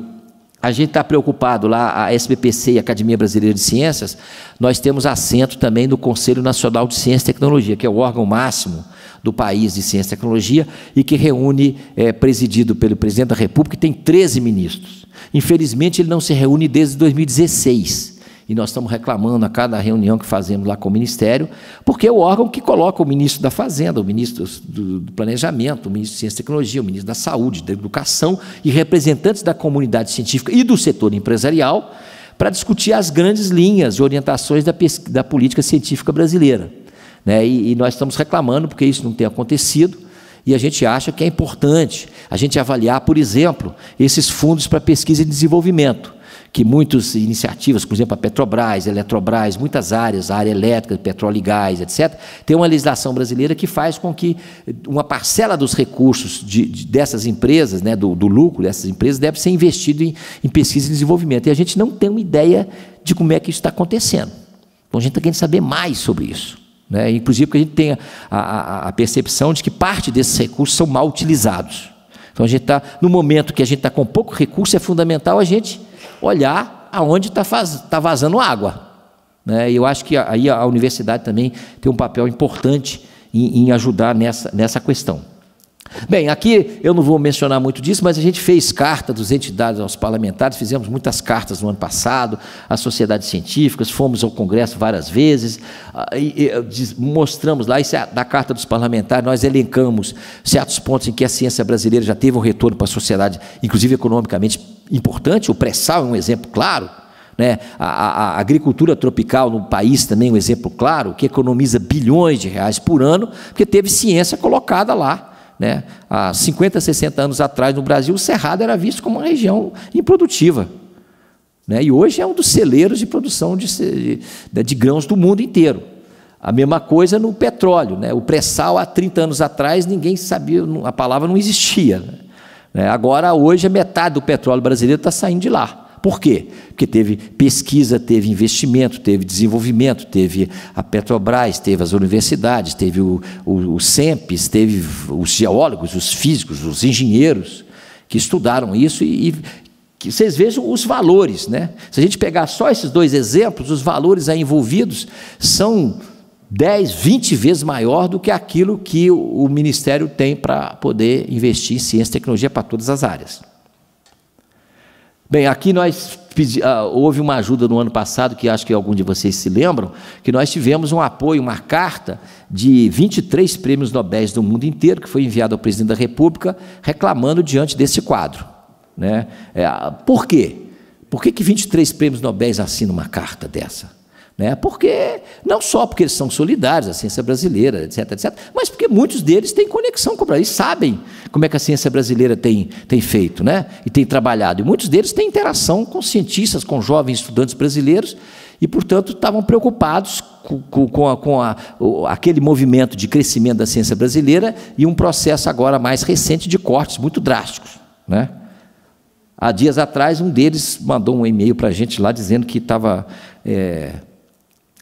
a gente está preocupado lá, a SBPC e a Academia Brasileira de Ciências, nós temos assento também no Conselho Nacional de Ciência e Tecnologia, que é o órgão máximo do país de Ciência e Tecnologia e que reúne, presidido pelo Presidente da República, e tem 13 ministros. Infelizmente, ele não se reúne desde 2016. E nós estamos reclamando a cada reunião que fazemos lá com o Ministério, porque é o órgão que coloca o ministro da Fazenda, o ministro do Planejamento, o ministro de Ciência e Tecnologia, o ministro da Saúde, da Educação e representantes da comunidade científica e do setor empresarial para discutir as grandes linhas e orientações da política científica brasileira, né? E nós estamos reclamando porque isso não tem acontecido e a gente acha que é importante a gente avaliar, por exemplo, esses fundos para pesquisa e desenvolvimento, que muitas iniciativas, por exemplo, a Petrobras, a Eletrobras, muitas áreas, a área elétrica, petróleo e gás, etc., tem uma legislação brasileira que faz com que uma parcela dos recursos dessas empresas, né, do lucro dessas empresas, deve ser investido em pesquisa e desenvolvimento. E a gente não tem uma ideia de como é que isso está acontecendo. Então, a gente está querendo saber mais sobre isso, né? Inclusive porque a gente tem a percepção de que parte desses recursos são mal utilizados. Então, a gente está, no momento que a gente está com pouco recurso, é fundamental a gente olhar aonde está vazando água, né? E eu acho que aí a universidade também tem um papel importante em ajudar nessa questão. Bem, aqui eu não vou mencionar muito disso, mas a gente fez carta dos entidades aos parlamentares, fizemos muitas cartas no ano passado, às sociedades científicas, fomos ao Congresso várias vezes, mostramos lá, isso da carta dos parlamentares, nós elencamos certos pontos em que a ciência brasileira já teve um retorno para a sociedade, inclusive economicamente importante. O pré-sal é um exemplo claro, né? A agricultura tropical no país também é um exemplo claro, que economiza bilhões de reais por ano, porque teve ciência colocada lá, né? Há 50, 60 anos atrás, no Brasil, o Cerrado era visto como uma região improdutiva. né? E hoje é um dos celeiros de produção de grãos do mundo inteiro. A mesma coisa no petróleo, né? O pré-sal, há 30 anos atrás, ninguém sabia, a palavra não existia, né? Agora, hoje, a metade do petróleo brasileiro está saindo de lá. Por quê? Porque teve pesquisa, teve investimento, teve desenvolvimento, teve a Petrobras, teve as universidades, teve o CENPES, teve os geólogos, os físicos, os engenheiros que estudaram isso e que vocês vejam os valores, né? Se a gente pegar só esses dois exemplos, os valores aí envolvidos são 10, 20 vezes maior do que aquilo que o Ministério tem para poder investir em ciência e tecnologia para todas as áreas. Bem, aqui houve uma ajuda no ano passado, que acho que algum de vocês se lembram, que nós tivemos um apoio, uma carta de 23 prêmios Nobel do mundo inteiro, que foi enviada ao presidente da República, reclamando diante desse quadro, né? Por quê? Por que 23 prêmios Nobel assinam uma carta dessa? Né? Porque, não só porque eles são solidários, a ciência brasileira, etc., etc., mas porque muitos deles têm conexão com o Brasil, sabem como é que a ciência brasileira tem feito, né? E tem trabalhado. E muitos deles têm interação com cientistas, com jovens estudantes brasileiros, e, portanto, estavam preocupados com aquele movimento de crescimento da ciência brasileira e um processo agora mais recente de cortes muito drásticos, né? Há dias atrás, um deles mandou um e-mail para a gente lá dizendo que estava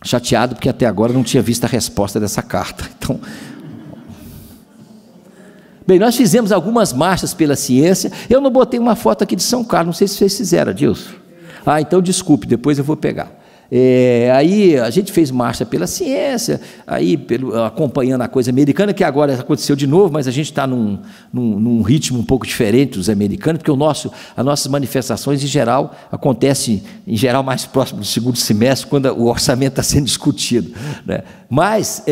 chateado porque até agora não tinha visto a resposta dessa carta. Então, bem, nós fizemos algumas marchas pela ciência. Eu não botei uma foto aqui de São Carlos, não sei se vocês fizeram, Adilson. Então desculpe, depois eu vou pegar. Aí a gente fez marcha pela ciência, aí acompanhando a coisa americana, que agora aconteceu de novo, mas a gente está num ritmo um pouco diferente dos americanos, porque as nossas manifestações, em geral, acontecem, mais próximo do segundo semestre, quando o orçamento está sendo discutido, né? Mas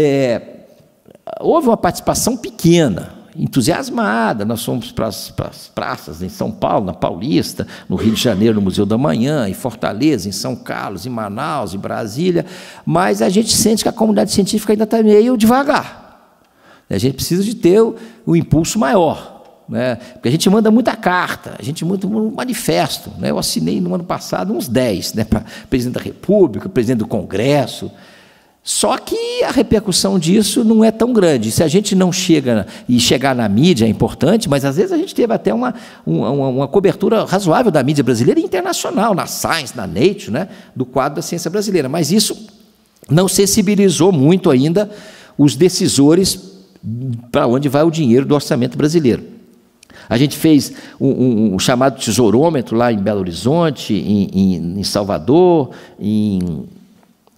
houve uma participação pequena, entusiasmada. Nós fomos para as praças em São Paulo, na Paulista, no Rio de Janeiro, no Museu da Manhã, em Fortaleza, em São Carlos, em Manaus, em Brasília, mas a gente sente que a comunidade científica ainda está meio devagar. A gente precisa de ter o impulso maior, né? Porque a gente manda muita carta, a gente manda um manifesto, né? Eu assinei no ano passado uns 10, né, para o presidente da República, presidente do Congresso. Só que a repercussão disso não é tão grande. Se a gente não chegar na mídia é importante, mas às vezes a gente teve até uma cobertura razoável da mídia brasileira e internacional, na Science, na Nature, né, do quadro da ciência brasileira. Mas isso não sensibilizou muito ainda os decisores para onde vai o dinheiro do orçamento brasileiro. A gente fez um chamado tesourômetro lá em Belo Horizonte, em Salvador, em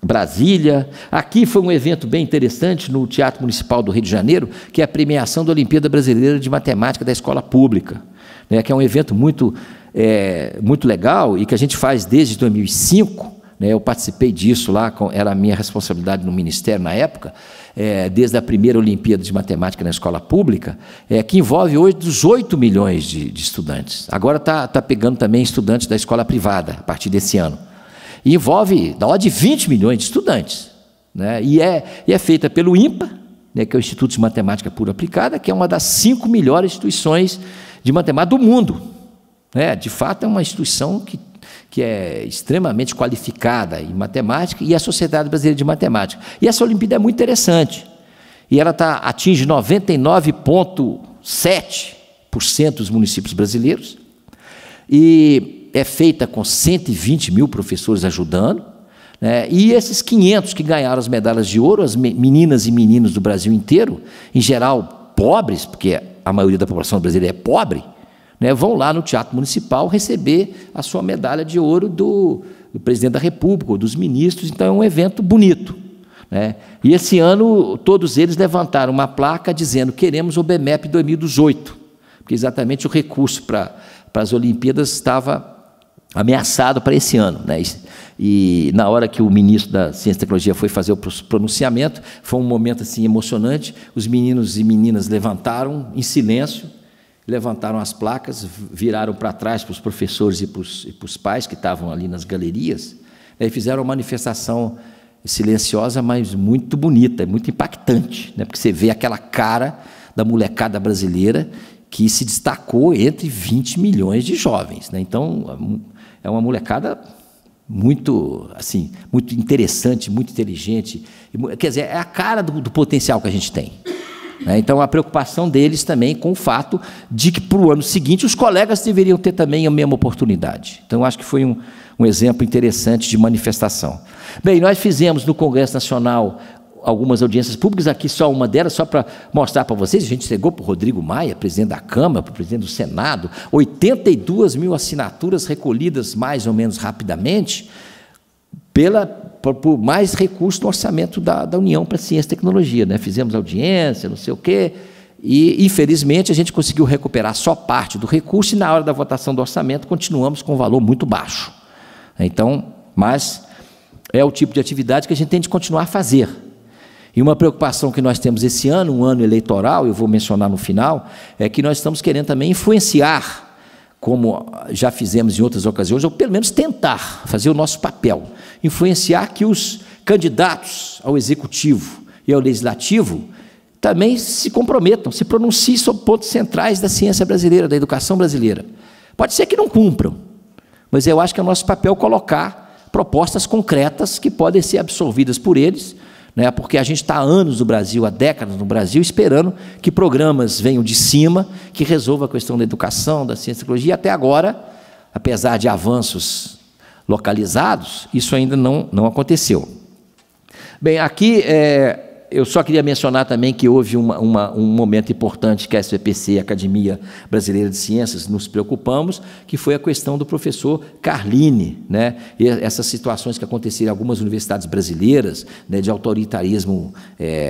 Brasília. Aqui foi um evento bem interessante no Teatro Municipal do Rio de Janeiro, que é a premiação da Olimpíada Brasileira de Matemática da Escola Pública, né, que é um evento muito legal e que a gente faz desde 2005, né, eu participei disso lá, era a minha responsabilidade no Ministério na época, desde a primeira Olimpíada de Matemática na Escola Pública, que envolve hoje 18 milhões de estudantes. Agora está pegando também estudantes da escola privada, a partir desse ano. E envolve da ordem de 20 milhões de estudantes, né? E é feita pelo INPA, né, que é o Instituto de Matemática Pura Aplicada, que é uma das 5 melhores instituições de matemática do mundo, né? De fato, é uma instituição que é extremamente qualificada em matemática, e a Sociedade Brasileira de Matemática. E essa Olimpíada é muito interessante, e ela atinge 99,7% dos municípios brasileiros, e é feita com 120 mil professores ajudando, né? E esses 500 que ganharam as medalhas de ouro, as meninas e meninos do Brasil inteiro, em geral pobres, porque a maioria da população brasileira é pobre, né? Vão lá no Teatro Municipal receber a sua medalha de ouro do presidente da República, ou dos ministros. Então é um evento bonito, né? E esse ano todos eles levantaram uma placa dizendo: queremos o BMEP 2018, porque exatamente o recurso para as Olimpíadas estava ameaçado para esse ano, né? E na hora que o ministro da Ciência e Tecnologia foi fazer o pronunciamento, foi um momento assim emocionante. Os meninos e meninas levantaram em silêncio, levantaram as placas, viraram para trás para os professores e para os pais que estavam ali nas galerias, e fizeram uma manifestação silenciosa, mas muito bonita, muito impactante, né? Porque você vê aquela cara da molecada brasileira que se destacou entre 20 milhões de jovens, né? Então, é uma molecada muito, assim, muito interessante, muito inteligente. Quer dizer, é a cara do potencial que a gente tem. Então, a preocupação deles também com o fato de que, para o ano seguinte, os colegas deveriam ter também a mesma oportunidade. Então, acho que foi um exemplo interessante de manifestação. Bem, nós fizemos no Congresso Nacional algumas audiências públicas, aqui só uma delas, só para mostrar para vocês. A gente chegou para o Rodrigo Maia, presidente da Câmara, para o presidente do Senado, 82 mil assinaturas recolhidas mais ou menos rapidamente, por mais recursos no orçamento da União para Ciência e Tecnologia. Fizemos audiência, não sei o quê, e, infelizmente, a gente conseguiu recuperar só parte do recurso, e na hora da votação do orçamento continuamos com um valor muito baixo. Então, mas é o tipo de atividade que a gente tem de continuar a fazer. E uma preocupação que nós temos esse ano, um ano eleitoral, eu vou mencionar no final, é que nós estamos querendo também influenciar, como já fizemos em outras ocasiões, ou pelo menos tentar fazer o nosso papel, influenciar que os candidatos ao Executivo e ao Legislativo também se comprometam, se pronunciem sobre pontos centrais da ciência brasileira, da educação brasileira. Pode ser que não cumpram, mas eu acho que é o nosso papel colocar propostas concretas que podem ser absorvidas por eles, porque a gente está há anos no Brasil, há décadas no Brasil, esperando que programas venham de cima, que resolvam a questão da educação, da ciência e tecnologia, e até agora, apesar de avanços localizados, isso ainda não aconteceu. Bem, aqui eu só queria mencionar também que houve um momento importante que a SBPC, a Academia Brasileira de Ciências, nos preocupamos, que foi a questão do professor Carline, e essas situações que aconteceram em algumas universidades brasileiras, de autoritarismo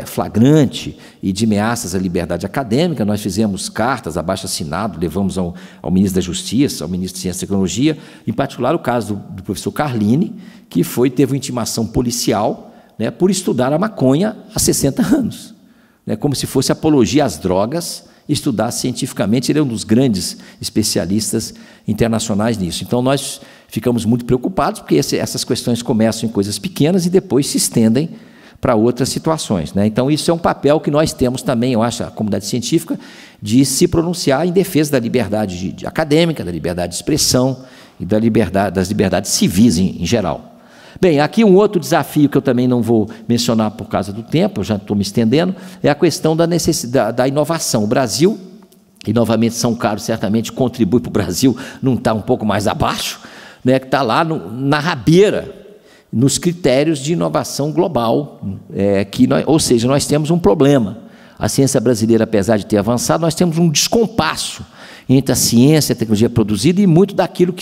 flagrante e de ameaças à liberdade acadêmica. Nós fizemos cartas, abaixo-assinado, levamos ao ministro da Justiça, ao ministro de Ciência e Tecnologia, em particular o caso do professor Carline, que teve uma intimação policial, por estudar a maconha há 60 anos, como se fosse apologia às drogas, estudar cientificamente. Ele é um dos grandes especialistas internacionais nisso. Então, nós ficamos muito preocupados, porque essas questões começam em coisas pequenas e depois se estendem para outras situações. Então, isso é um papel que nós temos também, eu acho, a comunidade científica, de se pronunciar em defesa da liberdade acadêmica, da liberdade de expressão e das liberdades civis em geral. Bem, aqui um outro desafio que eu também não vou mencionar por causa do tempo, eu já estou me estendendo, é a questão da necessidade da inovação. O Brasil, e novamente São Carlos certamente contribui para o Brasil não estar um pouco mais abaixo, que está lá na rabeira, nos critérios de inovação global, ou seja, nós temos um problema. A ciência brasileira, apesar de ter avançado, nós temos um descompasso entre a ciência e a tecnologia produzida e muito daquilo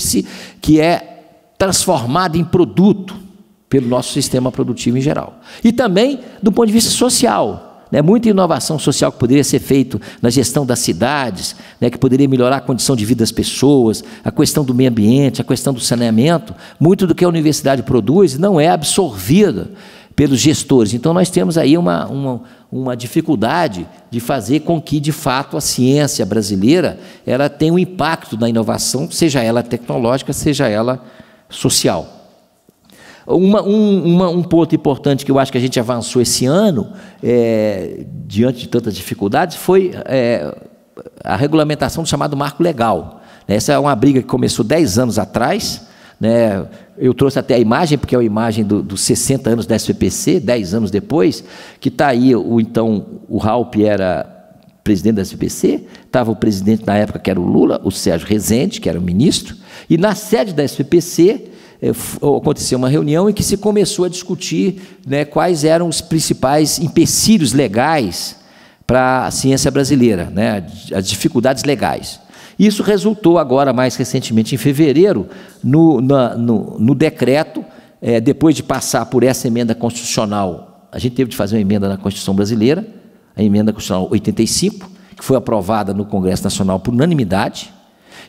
que é transformado em produto pelo nosso sistema produtivo em geral. E também do ponto de vista social, muita inovação social que poderia ser feita na gestão das cidades, que poderia melhorar a condição de vida das pessoas, a questão do meio ambiente, a questão do saneamento. Muito do que a universidade produz não é absorvida pelos gestores. Então, nós temos aí uma dificuldade de fazer com que, de fato, a ciência brasileira ela tenha um impacto na inovação, seja ela tecnológica, seja ela social. Um ponto importante que eu acho que a gente avançou esse ano, diante de tantas dificuldades, foi a regulamentação do chamado marco legal. Essa é uma briga que começou 10 anos atrás. Eu trouxe até a imagem, porque é a imagem dos 60 anos da SBPC, 10 anos depois, que está aí, o Raup era presidente da SBPC, estava o presidente na época, que era o Lula, o Sérgio Rezende, que era o ministro, e na sede da SBPC aconteceu uma reunião em que se começou a discutir quais eram os principais empecilhos legais para a ciência brasileira, as dificuldades legais. Isso resultou agora, mais recentemente, em fevereiro, no decreto, depois de passar por essa emenda constitucional, a gente teve de fazer uma emenda na Constituição brasileira, a emenda constitucional 85, que foi aprovada no Congresso Nacional por unanimidade,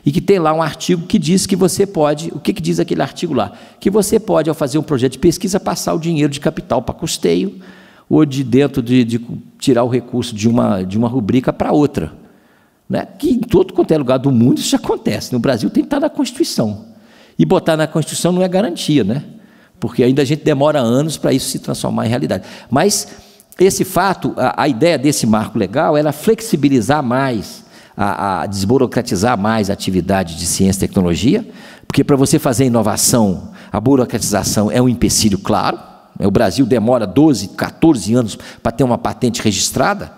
e que tem lá um artigo que diz que você pode, o que diz aquele artigo lá? Que você pode, ao fazer um projeto de pesquisa, passar o dinheiro de capital para custeio, ou de tirar o recurso de uma rubrica para outra. Que em todo quanto é lugar do mundo isso já acontece. No Brasil tem que estar na Constituição. E botar na Constituição não é garantia, porque ainda a gente demora anos para isso se transformar em realidade. Mas esse fato, a ideia desse marco legal era flexibilizar mais, a desburocratizar mais a atividade de ciência e tecnologia, porque para você fazer inovação A burocratização é um empecilho claro. O Brasil demora 12, 14 anos para ter uma patente registrada.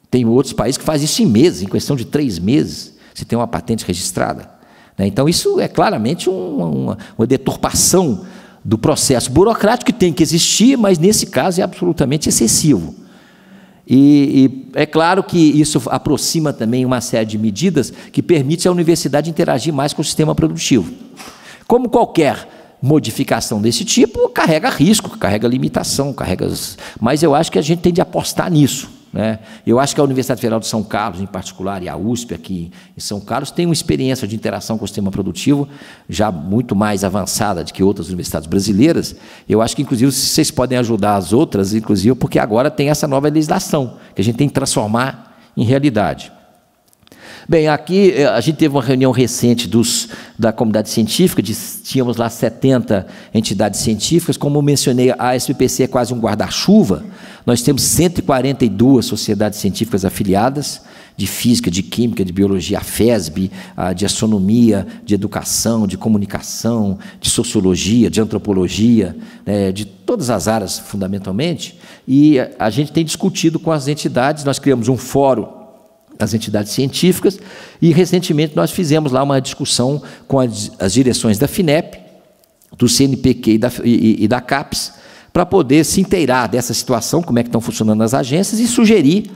Tem outros países que fazem isso em meses, em questão de 3 meses, se tem uma patente registrada. Então, isso é claramente uma deturpação do processo burocrático que tem que existir, mas nesse caso é absolutamente excessivo. E é claro que isso aproxima também uma série de medidas que permite à universidade interagir mais com o sistema produtivo. Como qualquer modificação desse tipo, carrega risco, carrega limitação, mas eu acho que a gente tem de apostar nisso, né? Eu acho que a Universidade Federal de São Carlos, em particular, e a USP aqui em São Carlos, tem uma experiência de interação com o sistema produtivo já muito mais avançada do que outras universidades brasileiras. Eu acho que, inclusive, vocês podem ajudar as outras, inclusive, porque agora tem essa nova legislação, que a gente tem que transformar em realidade. Bem, aqui a gente teve uma reunião recente da comunidade científica, tínhamos lá 70 entidades científicas. Como eu mencionei, a SBPC é quase um guarda-chuva. Nós temos 142 sociedades científicas afiliadas, de física, de química, de biologia, a FESB, de astronomia, de educação, de comunicação, de sociologia, de antropologia, de todas as áreas, fundamentalmente. E a gente tem discutido com as entidades. Nós criamos um fórum as entidades científicas, e recentemente nós fizemos lá uma discussão com as direções da FINEP, do CNPq e da CAPES, para poder se inteirar dessa situação, como é que estão funcionando as agências, e sugerir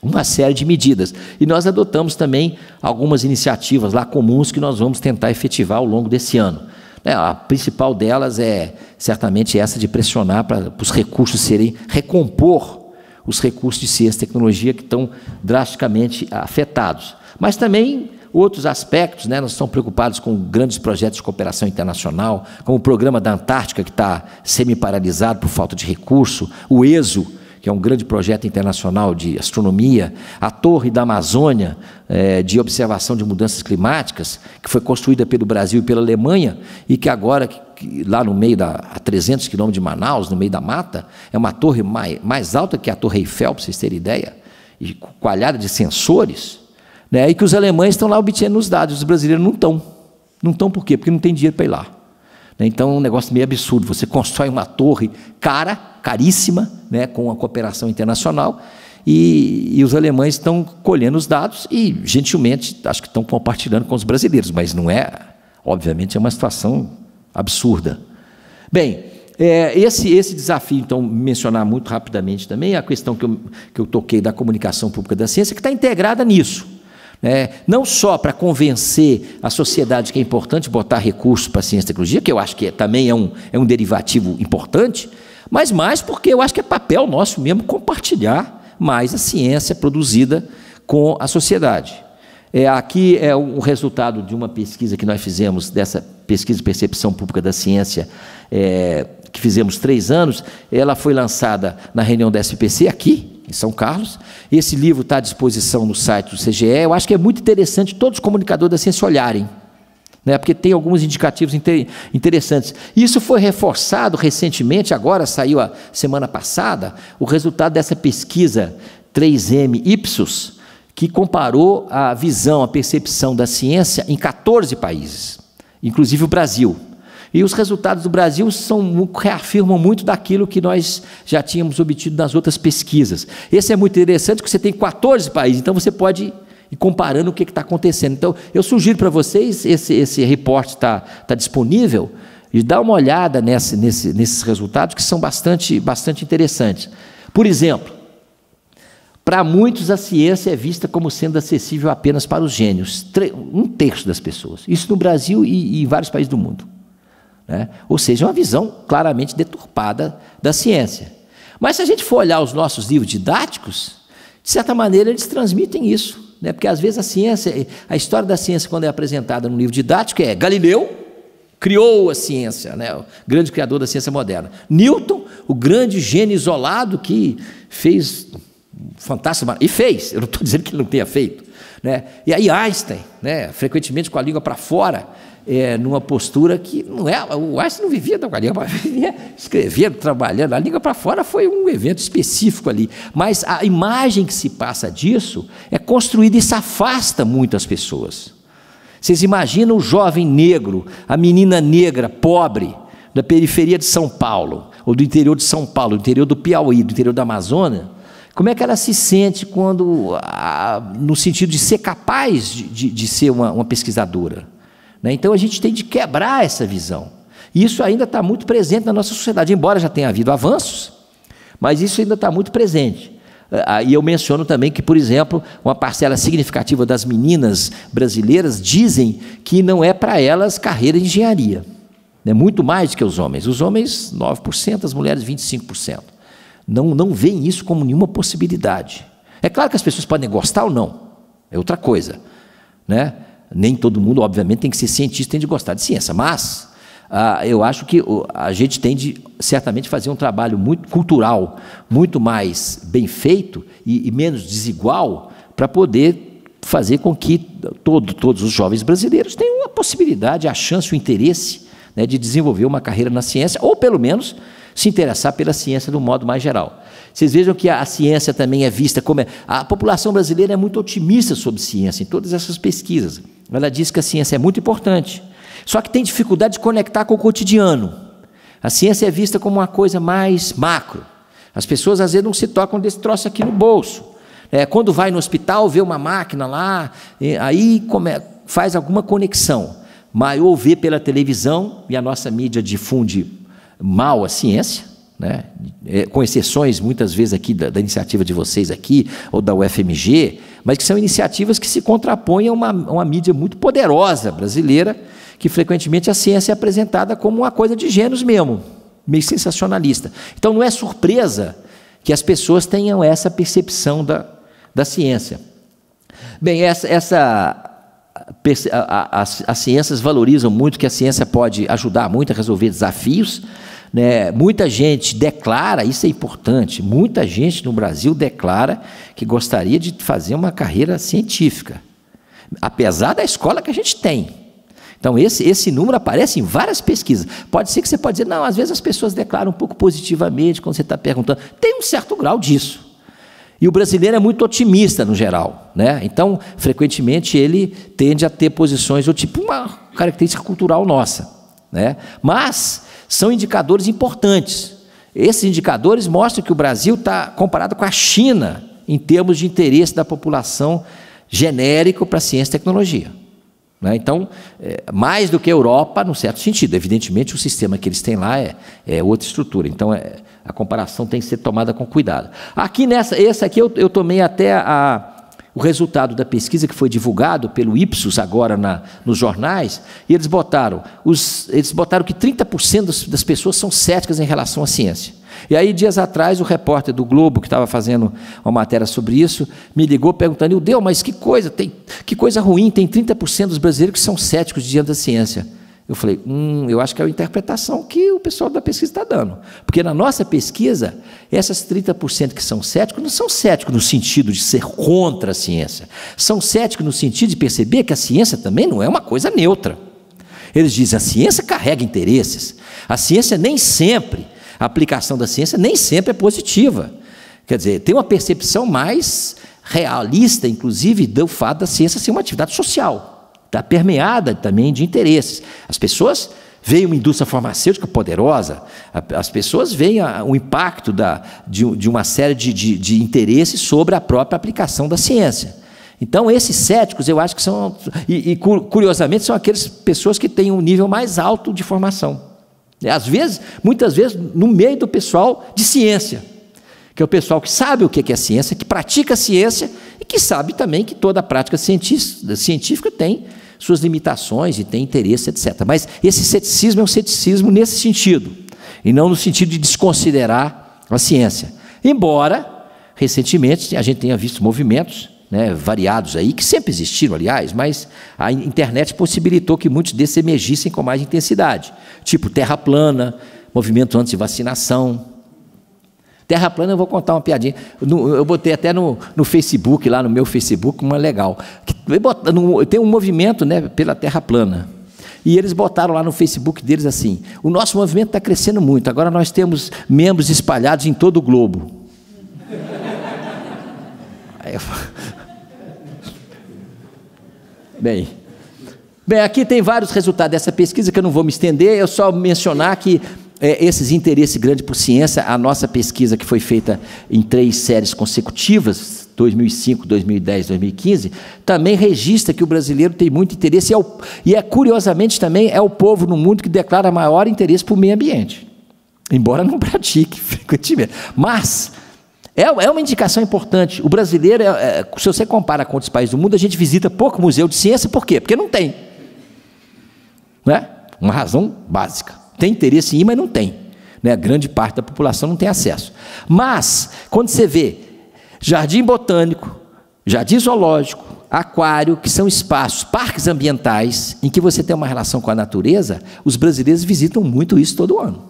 uma série de medidas. E nós adotamos também algumas iniciativas lá comuns que nós vamos tentar efetivar ao longo desse ano. A principal delas é certamente essa de pressionar para os recursos recompor os recursos de ciência e tecnologia que estão drasticamente afetados. Mas também outros aspectos, nós estamos preocupados com grandes projetos de cooperação internacional, como o programa da Antártica, que está semi-paralisado por falta de recurso, o ESO, que é um grande projeto internacional de astronomia, a Torre da Amazônia, de observação de mudanças climáticas, que foi construída pelo Brasil e pela Alemanha, e que agora, lá no meio, a 300 quilômetros de Manaus, no meio da mata, é uma torre mais alta que a Torre Eiffel, para vocês terem ideia, e coalhada de sensores, e que os alemães estão lá obtendo os dados, os brasileiros não estão. Não estão por quê? Porque não tem dinheiro para ir lá. Então, é um negócio meio absurdo. Você constrói uma torre caríssima, com a cooperação internacional, e os alemães estão colhendo os dados e, gentilmente, acho que estão compartilhando com os brasileiros, mas não é, obviamente, é uma situação absurda. Bem, esse desafio, então, mencionar muito rapidamente também a questão que eu toquei da comunicação pública da ciência, que está integrada nisso. Não só para convencer a sociedade que é importante botar recursos para a ciência e tecnologia, que eu acho que também é um derivativo importante, mas mais porque eu acho que é papel nosso mesmo compartilhar mais a ciência produzida com a sociedade. Aqui é o resultado de uma pesquisa que nós fizemos, dessa pesquisa de percepção pública da ciência, que fizemos 3 anos. Ela foi lançada na reunião da SPC aqui, em São Carlos. Esse livro está à disposição no site do CGE. Eu acho que é muito interessante todos os comunicadores da ciência olharem, porque tem alguns indicativos interessantes. Isso foi reforçado recentemente, agora saiu a semana passada, o resultado dessa pesquisa 3M Ipsos, que comparou a visão, a percepção da ciência em 14 países, inclusive o Brasil. E os resultados do Brasil reafirmam muito daquilo que nós já tínhamos obtido nas outras pesquisas. Esse é muito interessante, porque você tem 14 países, então você pode ir comparando o que está acontecendo. Então, eu sugiro para vocês, esse reporte está disponível, e dá uma olhada nesses resultados, que são bastante interessantes. Por exemplo, para muitos a ciência é vista como sendo acessível apenas para os gênios, 1/3 das pessoas. Isso no Brasil e em vários países do mundo. Ou seja, uma visão claramente deturpada da ciência. Mas se a gente for olhar os nossos livros didáticos, de certa maneira eles transmitem isso, porque às vezes a história da ciência, quando é apresentada no livro didático, é Galileu criou a ciência, o grande criador da ciência moderna. Newton, o grande gênio isolado que fez fantástico, e fez, eu não estou dizendo que ele não tenha feito. E aí Einstein, frequentemente com a língua para fora, numa postura que não é, o Einstein não vivia com a língua, vivia escrevendo, trabalhando, a língua para fora foi um evento específico ali, mas a imagem que se passa disso é construída e se afasta muito as pessoas. Vocês imaginam o jovem negro, a menina negra, pobre, da periferia de São Paulo, ou do interior de São Paulo, do interior do Piauí, do interior da Amazônia, como é que ela se sente quando, no sentido de ser capaz de ser uma pesquisadora? Né? Então a gente tem de quebrar essa visão. E isso ainda está muito presente na nossa sociedade, embora já tenha havido avanços, mas isso ainda está muito presente. E eu menciono também que, por exemplo, uma parcela significativa das meninas brasileiras dizem que não é para elas carreira de engenharia. É muito mais do que os homens. Os homens, 9%, as mulheres, 25%. Não veem isso como nenhuma possibilidade. É claro que as pessoas podem gostar ou não, é outra coisa. Né? Nem todo mundo, obviamente, tem que ser cientista, tem de gostar de ciência, mas eu acho que a gente tem de, certamente, fazer um trabalho muito cultural, muito mais bem feito e menos desigual, para poder fazer com que todos os jovens brasileiros tenham a possibilidade, a chance, o interesse, né, de desenvolver uma carreira na ciência, ou pelo menos se interessar pela ciência de um modo mais geral. Vocês vejam que a ciência também é vista como... A população brasileira é muito otimista sobre ciência, em todas essas pesquisas. Ela diz que a ciência é muito importante, só que tem dificuldade de conectar com o cotidiano. A ciência é vista como uma coisa mais macro. As pessoas, às vezes, não se tocam desse troço aqui no bolso. Quando vai no hospital, vê uma máquina lá, aí faz alguma conexão. Mas ou vê pela televisão, e a nossa mídia difunde mal a ciência, né? Com exceções, muitas vezes, aqui da iniciativa de vocês aqui, ou da UFMG, mas que são iniciativas que se contrapõem a uma mídia muito poderosa brasileira, que frequentemente a ciência é apresentada como uma coisa de gênios mesmo, meio sensacionalista. Então não é surpresa que as pessoas tenham essa percepção da ciência. Bem, as ciências valorizam muito que a ciência pode ajudar muito a resolver desafios, né? Muita gente declara, isso é importante, muita gente no Brasil declara que gostaria de fazer uma carreira científica, apesar da escola que a gente tem. Então esse número aparece em várias pesquisas. Pode ser que você pode dizer, não, às vezes as pessoas declaram um pouco positivamente quando você está perguntando. Tem um certo grau disso. E o brasileiro é muito otimista no geral, né? Então, frequentemente, ele tende a ter posições, tipo uma característica cultural nossa, né? Mas são indicadores importantes. Esses indicadores mostram que o Brasil está comparado com a China em termos de interesse da população genérico para ciência e tecnologia. Né? Então, mais do que a Europa, num certo sentido. Evidentemente, o sistema que eles têm lá é outra estrutura. Então, a comparação tem que ser tomada com cuidado. Aqui esse aqui eu tomei até o resultado da pesquisa que foi divulgado pelo Ipsos agora nos jornais, e eles botaram que 30% das pessoas são céticas em relação à ciência. E aí, dias atrás, o repórter do Globo, que estava fazendo uma matéria sobre isso, me ligou perguntando, Ildeu, mas que coisa ruim, tem 30% dos brasileiros que são céticos diante da ciência. Eu falei, eu acho que é a interpretação que o pessoal da pesquisa está dando. Porque na nossa pesquisa, essas 30% que são céticos, não são céticos no sentido de ser contra a ciência. São céticos no sentido de perceber que a ciência também não é uma coisa neutra. Eles dizem, a ciência carrega interesses. A ciência nem sempre, a aplicação da ciência nem sempre é positiva. Quer dizer, tem uma percepção mais realista, inclusive, do fato da ciência ser uma atividade social. Está permeada também de interesses. As pessoas veem uma indústria farmacêutica poderosa, as pessoas veem o impacto de uma série de interesses sobre a própria aplicação da ciência. Então, esses céticos, eu acho que são, curiosamente, são aquelas pessoas que têm um nível mais alto de formação. Muitas vezes, no meio do pessoal de ciência, que é o pessoal que sabe o que é ciência, que pratica a ciência e que sabe também que toda a prática científica tem suas limitações e tem interesse, etc. Mas esse ceticismo é um ceticismo nesse sentido, e não no sentido de desconsiderar a ciência. Embora, recentemente, a gente tenha visto movimentos, né, variados aí, que sempre existiram, aliás, mas a internet possibilitou que muitos desses emergissem com mais intensidade, tipo terra plana, movimento anti-vacinação. Terra plana, eu vou contar uma piadinha. Eu botei até no Facebook, lá no meu Facebook, uma legal. Tem um movimento, né, pela terra plana. E eles botaram lá no Facebook deles assim, o nosso movimento está crescendo muito, agora nós temos membros espalhados em todo o globo. Aí eu... Bem, Bem, aqui tem vários resultados dessa pesquisa que eu não vou me estender, eu só mencionar que esses interesses grandes por ciência, a nossa pesquisa que foi feita em 3 séries consecutivas, 2005, 2010, 2015, também registra que o brasileiro tem muito interesse, curiosamente também é o povo no mundo que declara maior interesse por meio ambiente, embora não pratique frequentemente. Mas é uma indicação importante. O brasileiro, se você compara com outros países do mundo, a gente visita pouco museu de ciência, por quê? Porque não tem. Não é? Uma razão básica. Tem interesse em ir, mas não tem. Né? Grande parte da população não tem acesso. Mas, quando você vê jardim botânico, jardim zoológico, aquário, que são espaços, parques ambientais, em que você tem uma relação com a natureza, os brasileiros visitam muito isso todo ano.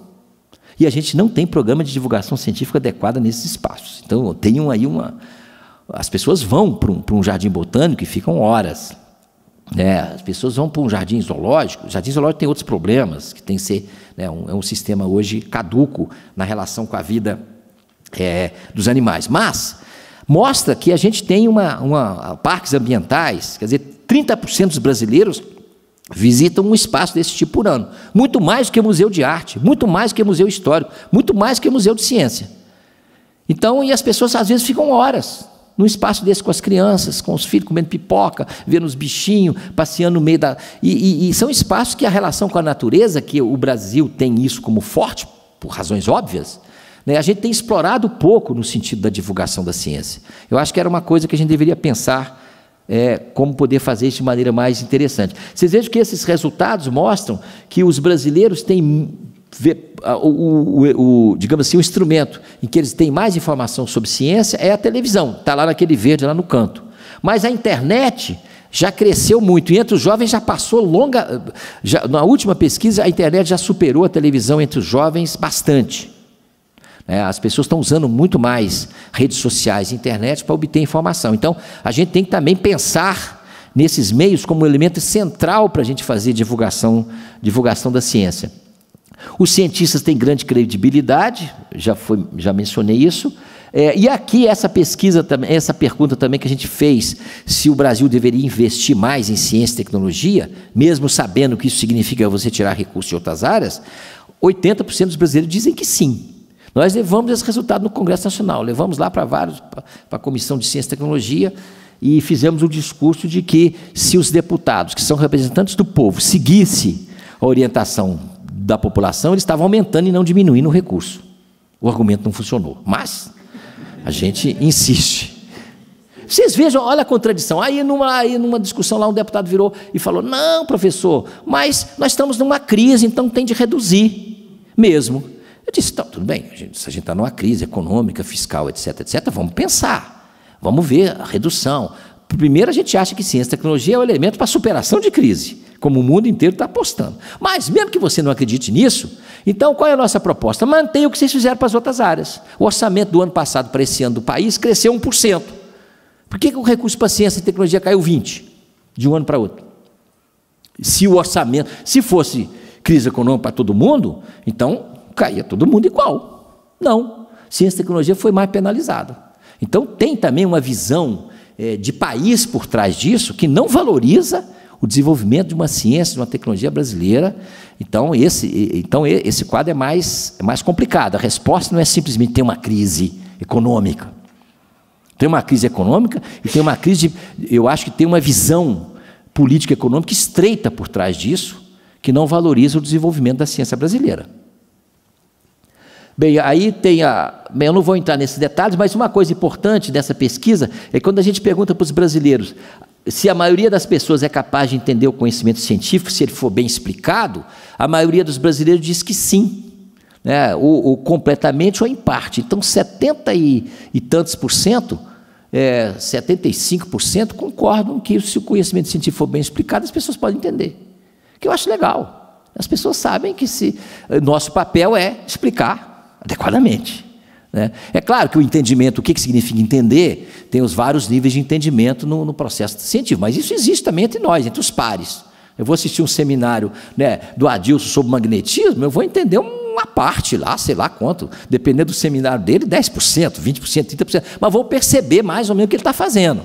E a gente não tem programa de divulgação científica adequada nesses espaços. Então, tem aí as pessoas vão para um jardim botânico e ficam horas. As pessoas vão para um jardim zoológico. O jardim zoológico tem outros problemas, que tem que ser um sistema hoje caduco na relação com a vida dos animais. Mas mostra que a gente tem parques ambientais, quer dizer, 30% dos brasileiros visitam um espaço desse tipo por ano. Muito mais do que museu de arte, muito mais do que museu histórico, muito mais do que museu de ciência. Então, e as pessoas às vezes ficam horas num espaço desse com as crianças, com os filhos comendo pipoca, vendo os bichinhos, passeando no meio da... E são espaços que a relação com a natureza, que o Brasil tem isso como forte, por razões óbvias, a gente tem explorado pouco no sentido da divulgação da ciência. Eu acho que era uma coisa que a gente deveria pensar como poder fazer isso de maneira mais interessante. Vocês vejam que esses resultados mostram que os brasileiros têm... digamos assim, o instrumento em que eles têm mais informação sobre ciência é a televisão, está lá naquele verde, lá no canto. Mas a internet já cresceu muito, e entre os jovens já passou na última pesquisa, a internet já superou a televisão entre os jovens bastante. As pessoas estão usando muito mais redes sociais e internet para obter informação. Então, a gente tem que também pensar nesses meios como um elemento central para a gente fazer divulgação da ciência. Os cientistas têm grande credibilidade, já mencionei isso, e aqui essa pergunta também que a gente fez, se o Brasil deveria investir mais em ciência e tecnologia, mesmo sabendo que isso significa você tirar recursos de outras áreas, 80% dos brasileiros dizem que sim. Nós levamos esse resultado no Congresso Nacional, levamos lá para a Comissão de Ciência e Tecnologia, e fizemos um discurso de que se os deputados, que são representantes do povo, seguissem a orientação da população, eles estavam aumentando e não diminuindo o recurso. O argumento não funcionou, mas a gente insiste. Vocês vejam, olha a contradição. Aí numa discussão lá, um deputado virou e falou: não, professor, mas nós estamos numa crise, então tem de reduzir mesmo. Eu disse: então, tudo bem, se a gente está numa crise econômica, fiscal, etc., vamos pensar, vamos ver a redução. Primeiro, a gente acha que ciência e tecnologia é o elemento para a superação de crise, como o mundo inteiro está apostando. Mas, mesmo que você não acredite nisso, então qual é a nossa proposta? Mantenha o que vocês fizeram para as outras áreas. O orçamento do ano passado para esse ano do país cresceu 1%. Por que o recurso para ciência e tecnologia caiu 20% de um ano para outro? Se o orçamento, se fosse crise econômica para todo mundo, então caía todo mundo igual. Não, ciência e tecnologia foi mais penalizada. Então tem também uma visão de país por trás disso, que não valoriza o desenvolvimento de uma ciência, de uma tecnologia brasileira. Então esse quadro é mais complicado. A resposta não é simplesmente ter uma crise econômica. Tem uma crise econômica e tem uma crise, eu acho que tem uma visão política e econômica estreita por trás disso, que não valoriza o desenvolvimento da ciência brasileira. Bem, aí tem eu não vou entrar nesses detalhes, mas uma coisa importante dessa pesquisa é quando a gente pergunta para os brasileiros se a maioria das pessoas é capaz de entender o conhecimento científico, se ele for bem explicado, a maioria dos brasileiros diz que sim, ou completamente ou em parte. Então, 70 e tantos por cento, 75% concordam que se o conhecimento científico for bem explicado, as pessoas podem entender, que eu acho legal. As pessoas sabem que nosso papel é explicar adequadamente. É claro que o entendimento, o que significa entender, tem os vários níveis de entendimento no processo científico, mas isso existe também entre nós, entre os pares. Eu vou assistir um seminário do Adilson sobre magnetismo, eu vou entender uma parte lá, sei lá quanto, dependendo do seminário dele, 10%, 20%, 30%, mas vou perceber mais ou menos o que ele está fazendo.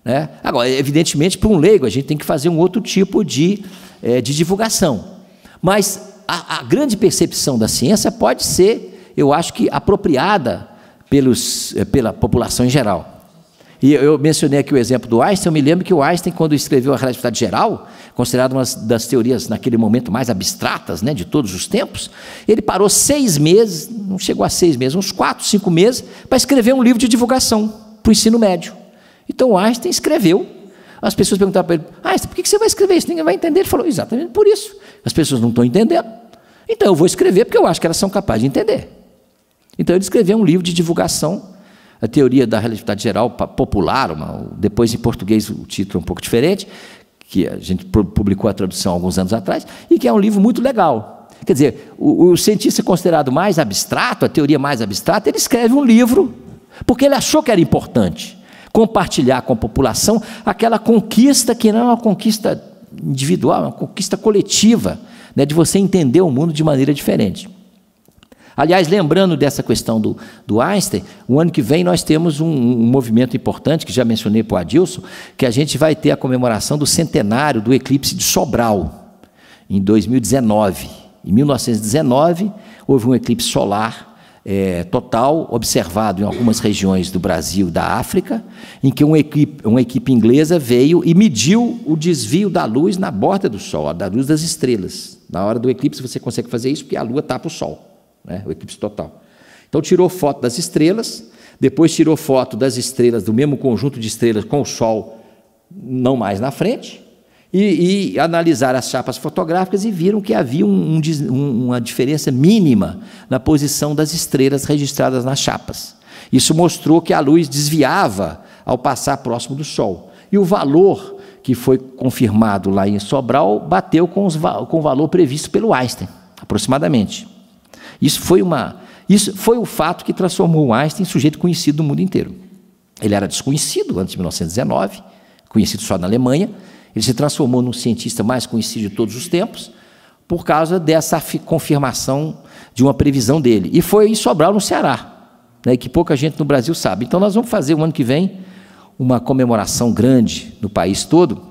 né? Agora, evidentemente, para um leigo, a gente tem que fazer um outro tipo de divulgação. Mas a grande percepção da ciência pode ser, eu acho que, apropriada pela população em geral. E eu mencionei aqui o exemplo do Einstein. Eu me lembro que o Einstein, quando escreveu a relatividade geral, considerada uma das teorias, naquele momento, mais abstratas, né, de todos os tempos, ele parou 6 meses, não chegou a 6 meses, uns 4, 5 meses, para escrever um livro de divulgação para o ensino médio. Então o Einstein escreveu. As pessoas perguntaram para ele: Einstein, por que você vai escrever isso? Ninguém vai entender. Ele falou: exatamente por isso. As pessoas não estão entendendo. Então eu vou escrever porque eu acho que elas são capazes de entender. Então ele escreveu um livro de divulgação, a teoria da relatividade geral popular, depois em português o título é um pouco diferente, que a gente publicou a tradução há alguns anos atrás, e que é um livro muito legal. Quer dizer, o cientista considerado mais abstrato, a teoria mais abstrata, ele escreve um livro porque ele achou que era importante compartilhar com a população aquela conquista que não é uma conquista individual, é uma conquista coletiva, né, de você entender o mundo de maneira diferente. Aliás, lembrando dessa questão do Einstein, o ano que vem nós temos um movimento importante, que já mencionei para o Adilson, que a gente vai ter a comemoração do centenário do eclipse de Sobral, em 2019. Em 1919, houve um eclipse solar total, observado em algumas regiões do Brasil e da África, em que uma equipe inglesa veio e mediu o desvio da luz na borda do Sol, da luz das estrelas. Na hora do eclipse você consegue fazer isso porque a Lua tapa o Sol. O eclipse total. Então tirou foto das estrelas, depois tirou foto das estrelas, do mesmo conjunto de estrelas com o Sol não mais na frente, e analisaram as chapas fotográficas e viram que havia uma diferença mínima na posição das estrelas registradas nas chapas. Isso mostrou que a luz desviava ao passar próximo do Sol. E o valor que foi confirmado lá em Sobral bateu com o valor previsto pelo Einstein, aproximadamente. Isso foi o fato que transformou o Einstein em sujeito conhecido no mundo inteiro. Ele era desconhecido antes de 1919, conhecido só na Alemanha. Ele se transformou num cientista mais conhecido de todos os tempos por causa dessa confirmação de uma previsão dele. E foi em Sobral, no Ceará, né, que pouca gente no Brasil sabe. Então nós vamos fazer o ano que vem uma comemoração grande no país todo,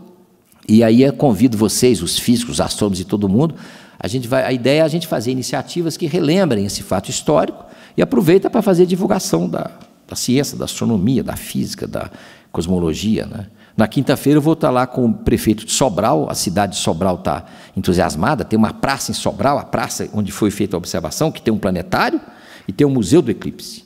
e aí eu convido vocês, os físicos, os astrônomos e todo mundo. A ideia é a gente fazer iniciativas que relembrem esse fato histórico e aproveita para fazer divulgação da ciência, da astronomia, da física, da cosmologia, né? Na quinta-feira eu vou estar lá com o prefeito de Sobral. A cidade de Sobral está entusiasmada, tem uma praça em Sobral, a praça onde foi feita a observação, que tem um planetário e tem um museu do eclipse.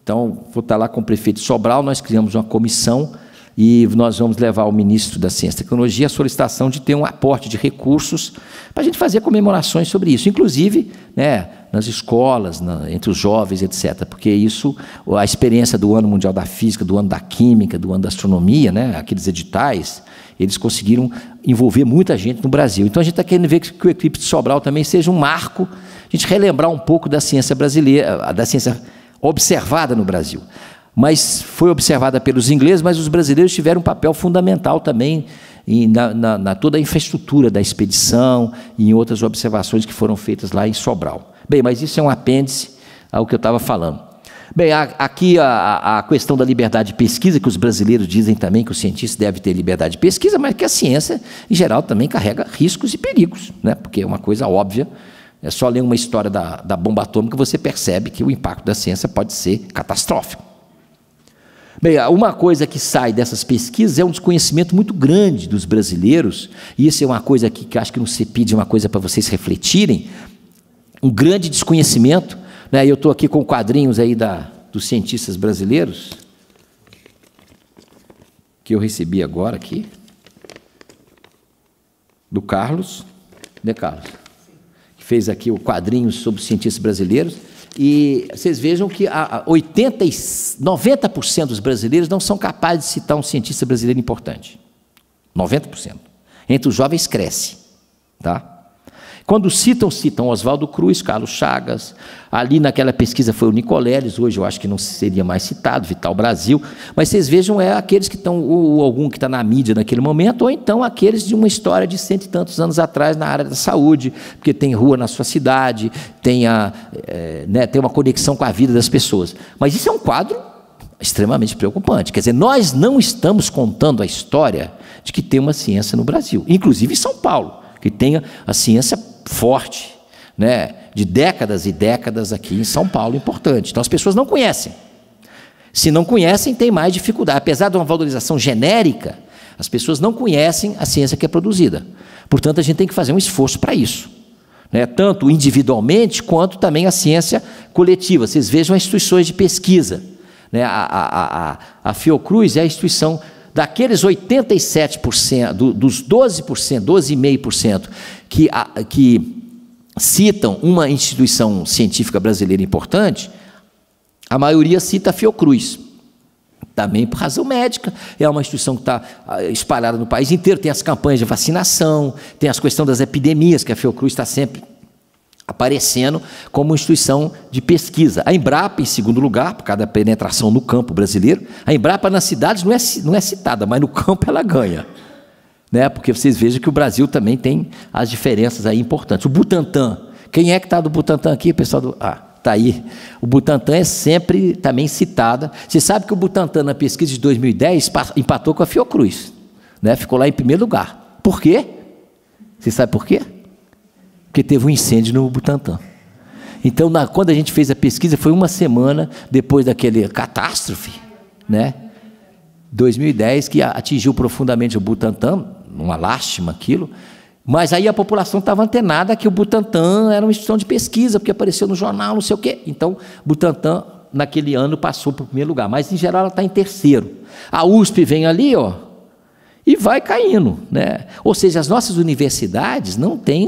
Então, vou estar lá com o prefeito de Sobral. Nós criamos uma comissão e nós vamos levar ao ministro da Ciência e Tecnologia a solicitação de ter um aporte de recursos para a gente fazer comemorações sobre isso, inclusive, né, nas escolas, entre os jovens, etc. Porque isso, a experiência do Ano Mundial da Física, do Ano da Química, do Ano da Astronomia, né, aqueles editais, eles conseguiram envolver muita gente no Brasil. Então a gente está querendo ver que o eclipse de Sobral também seja um marco, a gente relembrar um pouco da ciência brasileira, da ciência observada no Brasil. Mas foi observada pelos ingleses, mas os brasileiros tiveram um papel fundamental também na toda a infraestrutura da expedição e em outras observações que foram feitas lá em Sobral. Bem, mas isso é um apêndice ao que eu estava falando. Bem, aqui a questão da liberdade de pesquisa, que os brasileiros dizem também que o cientista deve ter liberdade de pesquisa, mas que a ciência, em geral, também carrega riscos e perigos, né? Porque é uma coisa óbvia. É só ler uma história da bomba atômica que você percebe que o impacto da ciência pode ser catastrófico. Bem, uma coisa que sai dessas pesquisas é um desconhecimento muito grande dos brasileiros, e isso é uma coisa aqui que acho que no CEPID é uma coisa para vocês refletirem, um grande desconhecimento, né? Eu estou aqui com quadrinhos aí dos cientistas brasileiros, que eu recebi agora aqui, do Carlos, né, Carlos? Que fez aqui o quadrinho sobre os cientistas brasileiros. E vocês vejam que 90% dos brasileiros não são capazes de citar um cientista brasileiro importante. 90%. Entre os jovens cresce. Tá? Quando citam Oswaldo Cruz, Carlos Chagas, ali naquela pesquisa foi o Nicoleles, hoje eu acho que não seria mais citado, Vital Brasil, mas vocês vejam, aqueles que estão, ou algum que está na mídia naquele momento, ou então aqueles de uma história de 100 e tantos anos atrás na área da saúde, porque tem rua na sua cidade, tem uma conexão com a vida das pessoas. Mas isso é um quadro extremamente preocupante. Quer dizer, nós não estamos contando a história de que tem uma ciência no Brasil, inclusive em São Paulo, que tenha a ciência forte, né, de décadas e décadas aqui em São Paulo, importante. Então as pessoas não conhecem. Se não conhecem, tem mais dificuldade. Apesar de uma valorização genérica, as pessoas não conhecem a ciência que é produzida. Portanto, a gente tem que fazer um esforço para isso, né, tanto individualmente, quanto também a ciência coletiva. Vocês vejam as instituições de pesquisa, né, a Fiocruz é a instituição daqueles 87%, dos 12%, 12,5% que citam uma instituição científica brasileira importante, a maioria cita a Fiocruz, também por razão médica, é uma instituição que está espalhada no país inteiro, tem as campanhas de vacinação, tem as questões das epidemias, que a Fiocruz está sempre aparecendo como instituição de pesquisa. A Embrapa, em segundo lugar, por causa da penetração no campo brasileiro, a Embrapa nas cidades não é citada, mas no campo ela ganha, né? Porque vocês vejam que o Brasil também tem as diferenças aí importantes. O Butantan, quem é que está do Butantan aqui, pessoal do... Está aí. O Butantan é sempre também citada. Você sabe que o Butantan, na pesquisa de 2010, empatou com a Fiocruz, né? Ficou lá em primeiro lugar. Por quê? Você sabe por quê? Porque teve um incêndio no Butantan. Então, quando a gente fez a pesquisa, foi uma semana depois daquele catástrofe, né? 2010, que atingiu profundamente o Butantan, uma lástima aquilo, mas aí a população estava antenada que o Butantan era uma instituição de pesquisa, porque apareceu no jornal, não sei o quê. Então, Butantan, naquele ano, passou para o primeiro lugar, mas, em geral, ela está em terceiro. A USP vem ali, ó, e vai caindo, né? Ou seja, as nossas universidades não têm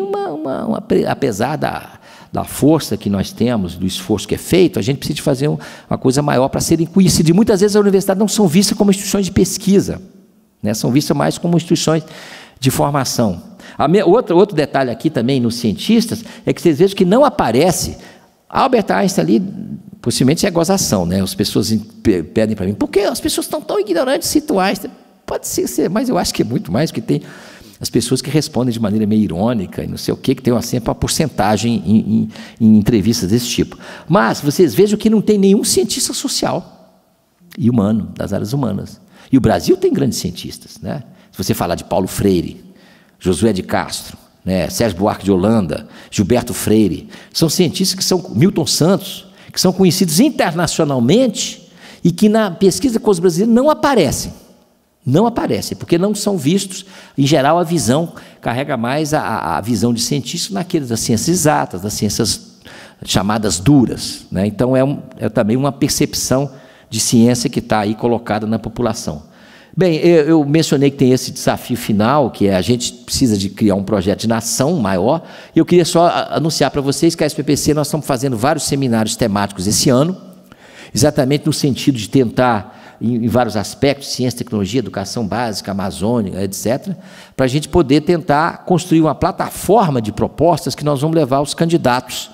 apesar da força que nós temos, do esforço que é feito, a gente precisa de fazer uma coisa maior para serem conhecidas. E muitas vezes as universidades não são vistas como instituições de pesquisa, né? São vistas mais como instituições de formação. Outro detalhe aqui também nos cientistas é que vocês vejam que não aparece Albert Einstein ali, possivelmente é gozação, né? As pessoas pedem para mim, por que as pessoas estão tão ignorantes, citam Einstein? Pode ser, mas eu acho que é muito mais, que tem as pessoas que respondem de maneira meio irônica e não sei o quê, que tem sempre uma porcentagem em entrevistas desse tipo. Mas vocês vejam que não tem nenhum cientista social e humano, das áreas humanas. E o Brasil tem grandes cientistas, né? Se você falar de Paulo Freire, Josué de Castro, né, Sérgio Buarque de Holanda, Gilberto Freire, são cientistas que são, Milton Santos, que são conhecidos internacionalmente e que na pesquisa com os brasileiros não aparecem. Não aparecem, porque não são vistos, em geral a visão carrega mais a visão de cientista naqueles das ciências exatas, das ciências chamadas duras, né? Então é também uma percepção de ciência que está aí colocada na população. Bem, eu mencionei que tem esse desafio final, que é a gente precisa de criar um projeto de nação maior, e eu queria só anunciar para vocês que a SPPC nós estamos fazendo vários seminários temáticos esse ano, exatamente no sentido de tentar, em vários aspectos, ciência, tecnologia, educação básica, Amazônia, etc., para a gente poder tentar construir uma plataforma de propostas que nós vamos levar aos candidatos,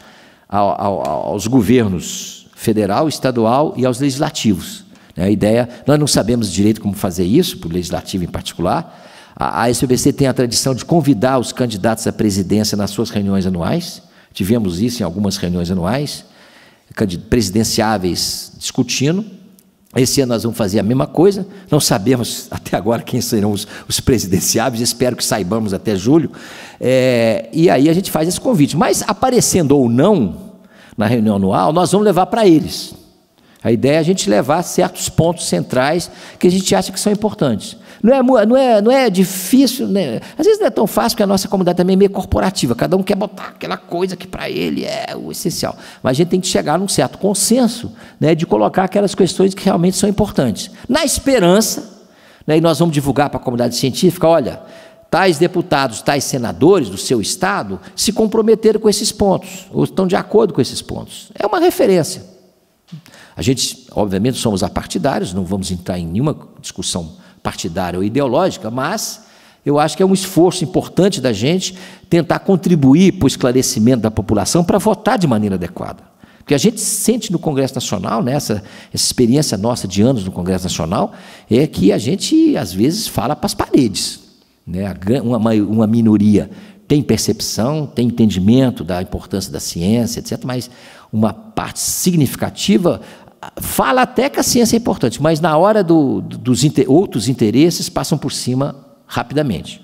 aos governos federal, estadual e aos legislativos. A ideia, nós não sabemos direito como fazer isso, para o legislativo em particular. A SPPC tem a tradição de convidar os candidatos à presidência nas suas reuniões anuais, tivemos isso em algumas reuniões anuais, presidenciáveis discutindo. Esse ano nós vamos fazer a mesma coisa, não sabemos até agora quem serão os presidenciáveis, espero que saibamos até julho, e aí a gente faz esse convite. Mas, aparecendo ou não na reunião anual, nós vamos levar para eles. A ideia é a gente levar certos pontos centrais que a gente acha que são importantes. Não é difícil, né? Às vezes não é tão fácil, porque a nossa comunidade também é meio corporativa, cada um quer botar aquela coisa que para ele é o essencial. Mas a gente tem que chegar num certo consenso, né, de colocar aquelas questões que realmente são importantes. Na esperança, né, e nós vamos divulgar para a comunidade científica, olha, tais deputados, tais senadores do seu estado se comprometeram com esses pontos, ou estão de acordo com esses pontos. É uma referência. A gente, obviamente, somos apartidários, não vamos entrar em nenhuma discussão partidária ou ideológica, mas eu acho que é um esforço importante da gente tentar contribuir para o esclarecimento da população para votar de maneira adequada. Porque a gente sente no Congresso Nacional, né, essa experiência nossa de anos no Congresso Nacional, é que a gente, às vezes, fala para as paredes, né? Uma minoria tem percepção, tem entendimento da importância da ciência, etc., mas uma parte significativa fala até que a ciência é importante, mas na hora dos outros interesses passam por cima rapidamente.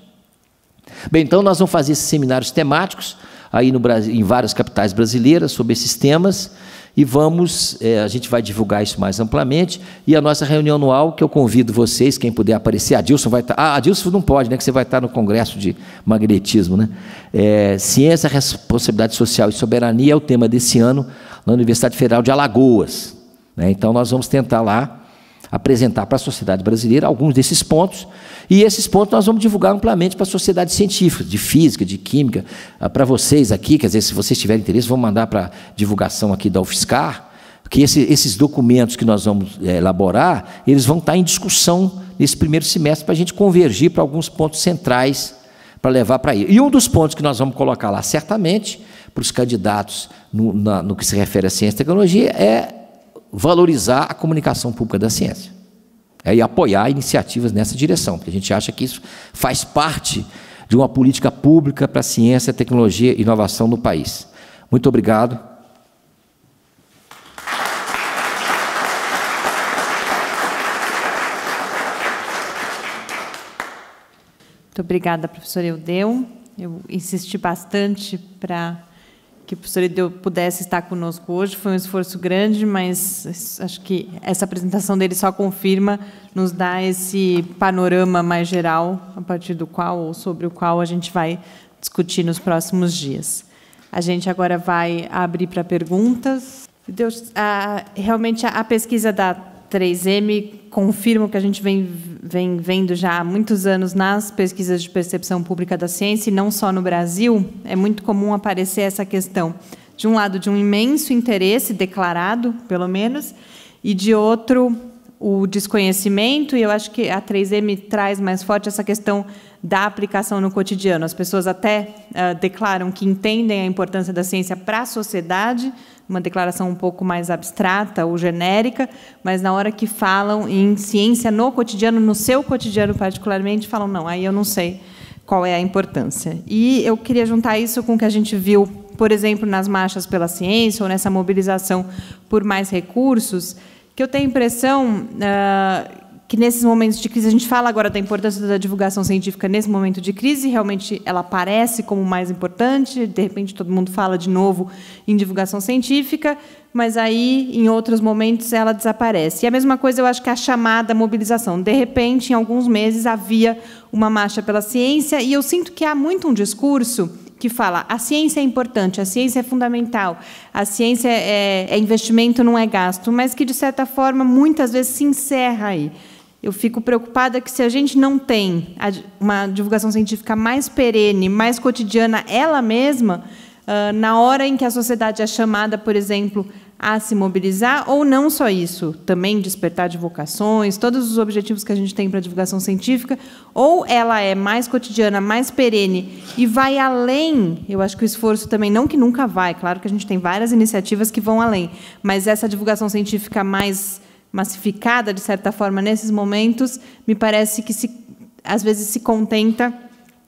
Bem, então nós vamos fazer esses seminários temáticos aí no Brasil, em várias capitais brasileiras sobre esses temas, e a gente vai divulgar isso mais amplamente, e a nossa reunião anual, que eu convido vocês, quem puder aparecer, a Adilson vai estar, Adilson não pode, né, que você vai estar no Congresso de Magnetismo, né? Ciência, Responsabilidade Social e Soberania é o tema desse ano, na Universidade Federal de Alagoas, né? Então nós vamos tentar lá apresentar para a sociedade brasileira alguns desses pontos, e esses pontos nós vamos divulgar amplamente para a sociedade científica, de física, de química, para vocês aqui, quer dizer, se vocês tiverem interesse, vamos mandar para divulgação aqui da UFSCar, que esses documentos que nós vamos elaborar, eles vão estar em discussão nesse primeiro semestre, para a gente convergir para alguns pontos centrais, para levar para aí. E um dos pontos que nós vamos colocar lá, certamente, para os candidatos, no que se refere à ciência e tecnologia, é valorizar a comunicação pública da ciência, e apoiar iniciativas nessa direção, porque a gente acha que isso faz parte de uma política pública para a ciência, tecnologia e inovação no país. Muito obrigado. Muito obrigada, professor Eudeu. Eu insisti bastante para que o professor Eudeu pudesse estar conosco hoje. Foi um esforço grande, mas acho que essa apresentação dele só confirma, nos dá esse panorama mais geral, a partir do qual, ou sobre o qual, a gente vai discutir nos próximos dias. A gente agora vai abrir para perguntas. Realmente, a pesquisa da 3M confirma o que a gente vem vendo já há muitos anos nas pesquisas de percepção pública da ciência, e não só no Brasil. É muito comum aparecer essa questão, de um lado, de um imenso interesse declarado, pelo menos, e, de outro, o desconhecimento, e eu acho que a 3M traz mais forte essa questão da aplicação no cotidiano. As pessoas até declaram que entendem a importância da ciência para a sociedade, uma declaração um pouco mais abstrata ou genérica, mas na hora que falam em ciência no cotidiano, no seu cotidiano particularmente, falam, não, aí eu não sei qual é a importância. E eu queria juntar isso com o que a gente viu, por exemplo, nas marchas pela ciência, ou nessa mobilização por mais recursos, que eu tenho a impressão que, nesses momentos de crise, a gente fala agora da importância da divulgação científica nesse momento de crise, realmente ela aparece como mais importante, de repente todo mundo fala de novo em divulgação científica, mas aí, em outros momentos, ela desaparece. E a mesma coisa, eu acho que a chamada mobilização. De repente, em alguns meses, havia uma marcha pela ciência, e eu sinto que há muito um discurso que fala, a ciência é importante, a ciência é fundamental, a ciência é investimento, não é gasto, mas que, de certa forma, muitas vezes se encerra aí. Eu fico preocupada que, se a gente não tem uma divulgação científica mais perene, mais cotidiana, ela mesma, na hora em que a sociedade é chamada, por exemplo, a se mobilizar, ou não só isso, também despertar de vocações, todos os objetivos que a gente tem para a divulgação científica, ou ela é mais cotidiana, mais perene, e vai além, eu acho que o esforço também, não que nunca vai, claro que a gente tem várias iniciativas que vão além, mas essa divulgação científica mais massificada, de certa forma, nesses momentos, me parece que, às vezes, se contenta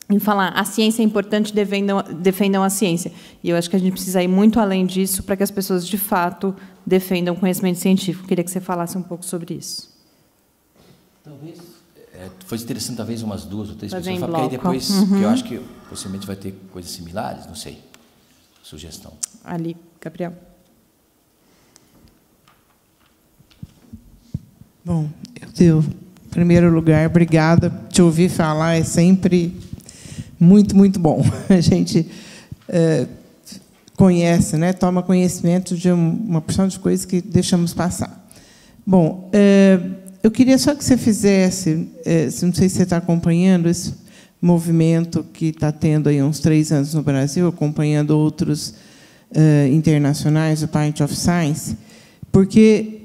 em falar a ciência é importante, defendam a ciência. E eu acho que a gente precisa ir muito além disso para que as pessoas, de fato, defendam o conhecimento científico. Queria que você falasse um pouco sobre isso. Talvez foi interessante, talvez, umas 2 ou 3 fazer pessoas, porque aí depois, que eu acho que possivelmente vai ter coisas similares, não sei. Sugestão. Ali, Gabriel. Bom, em primeiro lugar, obrigada. Te ouvir falar é sempre muito, muito bom. A gente conhece, né, toma conhecimento de uma porção de coisas que deixamos passar. Bom, eu queria só que você fizesse, não sei se você está acompanhando esse movimento que está tendo aí uns 3 anos no Brasil, acompanhando outros internacionais, o Pint of Science, porque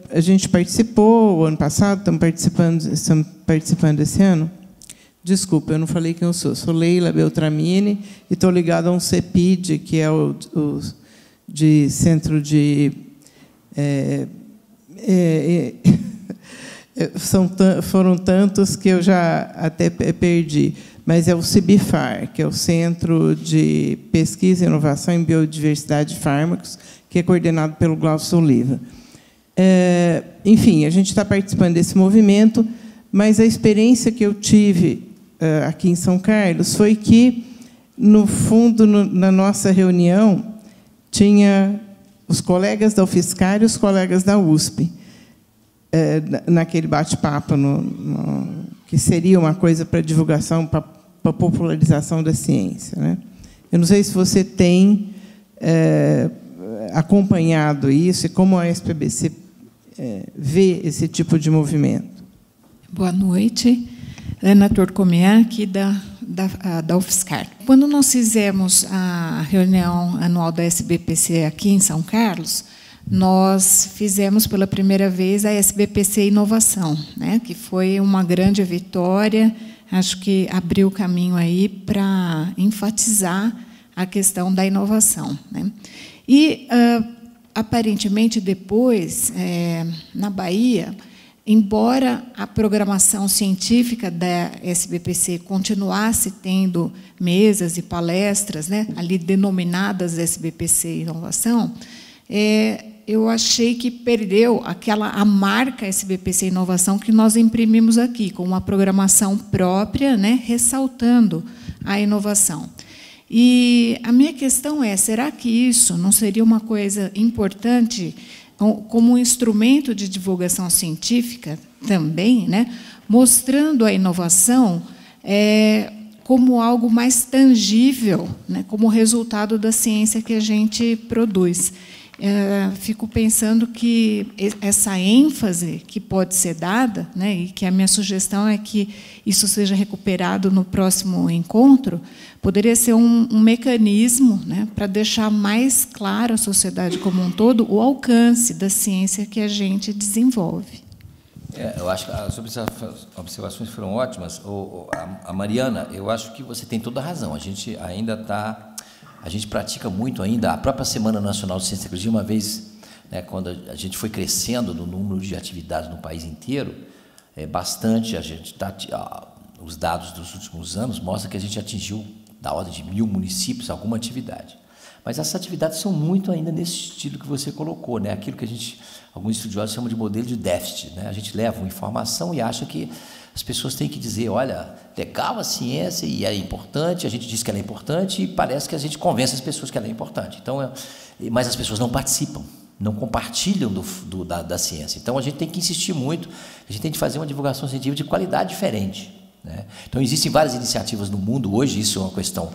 a gente participou o ano passado, estamos participando esse ano. Desculpa, eu não falei quem eu sou. Sou Leila Beltramini e estou ligada a um CEPID, que é o de Centro de... foram tantos que eu já até perdi, mas é o CIBIFAR, que é o Centro de Pesquisa e Inovação em Biodiversidade de Fármacos, que é coordenado pelo Glaucio Oliva. Enfim, a gente está participando desse movimento, mas a experiência que eu tive aqui em São Carlos foi que, no fundo, na nossa reunião, tinha os colegas da UFSCar e os colegas da USP, naquele bate-papo, que seria uma coisa para divulgação, para popularização da ciência, né? Eu não sei se você tem acompanhado isso e como a SPBC vê esse tipo de movimento. Boa noite. Ana Torcomian, aqui da UFSCar. Quando nós fizemos a reunião anual da SBPC aqui em São Carlos, nós fizemos pela primeira vez a SBPC Inovação, né, que foi uma grande vitória, acho que abriu o caminho aí para enfatizar a questão da inovação, né. E, aparentemente, depois, na Bahia, embora a programação científica da SBPC continuasse tendo mesas e palestras, né, ali denominadas SBPC Inovação, eu achei que perdeu a marca SBPC Inovação que nós imprimimos aqui, com uma programação própria, né, ressaltando a inovação. E a minha questão será que isso não seria uma coisa importante como um instrumento de divulgação científica também, né, mostrando a inovação como algo mais tangível, né, como resultado da ciência que a gente produz. Fico pensando que essa ênfase que pode ser dada, né, e que a minha sugestão é que isso seja recuperado no próximo encontro, poderia ser um mecanismo, né, para deixar mais claro à sociedade como um todo o alcance da ciência que a gente desenvolve. Eu acho que as observações foram ótimas. A Mariana, eu acho que você tem toda a razão. A gente ainda está... A gente pratica muito ainda. A própria Semana Nacional de Ciência e Tecnologia, uma vez, né, quando a gente foi crescendo no número de atividades no país inteiro, bastante, os dados dos últimos anos mostram que a gente atingiu da ordem de 1000 municípios alguma atividade. Mas essas atividades são muito ainda nesse estilo que você colocou, né? Aquilo que alguns estudiosos chamam de modelo de déficit, né? A gente leva uma informação e acha que as pessoas têm que dizer, olha, legal a ciência e é importante, a gente diz que ela é importante e parece que a gente convence as pessoas que ela é importante. Então, mas as pessoas não participam, não compartilham da ciência. Então, a gente tem que insistir muito, a gente tem que fazer uma divulgação científica de qualidade diferente, né? Então, existem várias iniciativas no mundo hoje, isso é uma questão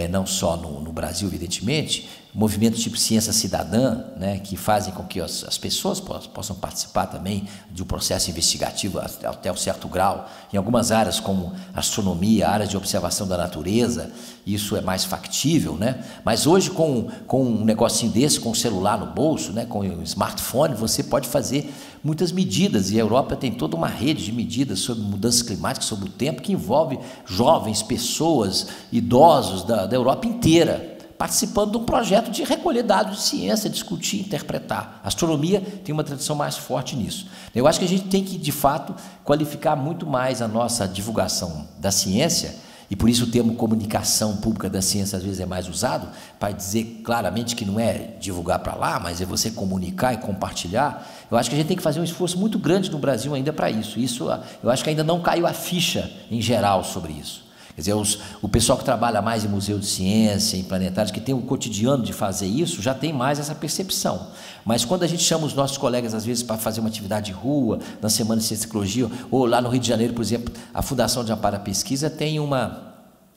não só no Brasil, evidentemente, movimentos tipo Ciência Cidadã, né, que fazem com que as pessoas possam participar também de um processo investigativo até um certo grau. Em algumas áreas, como astronomia, áreas de observação da natureza, isso é mais factível, né? Mas hoje, com um negocinho desse, com o celular no bolso, né, com o smartphone, você pode fazer muitas medidas, e a Europa tem toda uma rede de medidas sobre mudanças climáticas, sobre o tempo, que envolve jovens, pessoas, idosos da Europa inteira, participando de um projeto de recolher dados de ciência, discutir, interpretar. A astronomia tem uma tradição mais forte nisso. Eu acho que a gente tem que, de fato, qualificar muito mais a nossa divulgação da ciência, e por isso o termo comunicação pública da ciência às vezes é mais usado, para dizer claramente que não é divulgar para lá, mas é você comunicar e compartilhar. Eu acho que a gente tem que fazer um esforço muito grande no Brasil ainda para isso. Isso, eu acho que ainda não caiu a ficha em geral sobre isso. Quer dizer, o pessoal que trabalha mais em museu de ciência, em planetários, que tem o cotidiano de fazer isso, já tem mais essa percepção. Mas quando a gente chama os nossos colegas, às vezes, para fazer uma atividade de rua, na Semana de Ciência e Tecnologia, ou lá no Rio de Janeiro, por exemplo, a Fundação de Amparo à Pesquisa tem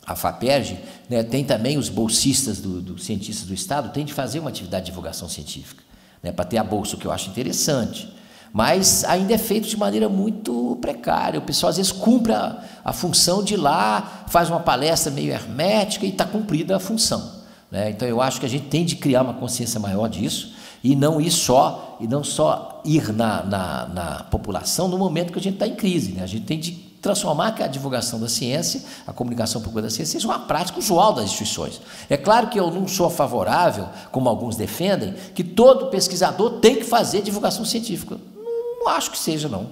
a FAPERJ, né, tem também os bolsistas dos cientistas do Estado, tem de fazer uma atividade de divulgação científica, né, para ter a bolsa, o que eu acho interessante. Mas ainda é feito de maneira muito precária. O pessoal, às vezes, cumpre a função de ir lá, faz uma palestra meio hermética e está cumprida a função, né? Então, eu acho que a gente tem de criar uma consciência maior disso e não só ir na população no momento que a gente está em crise, né? A gente tem de transformar que a divulgação da ciência, a comunicação pública da ciência, seja uma prática usual das instituições. É claro que eu não sou favorável, como alguns defendem, que todo pesquisador tem que fazer divulgação científica. Não acho que seja, não.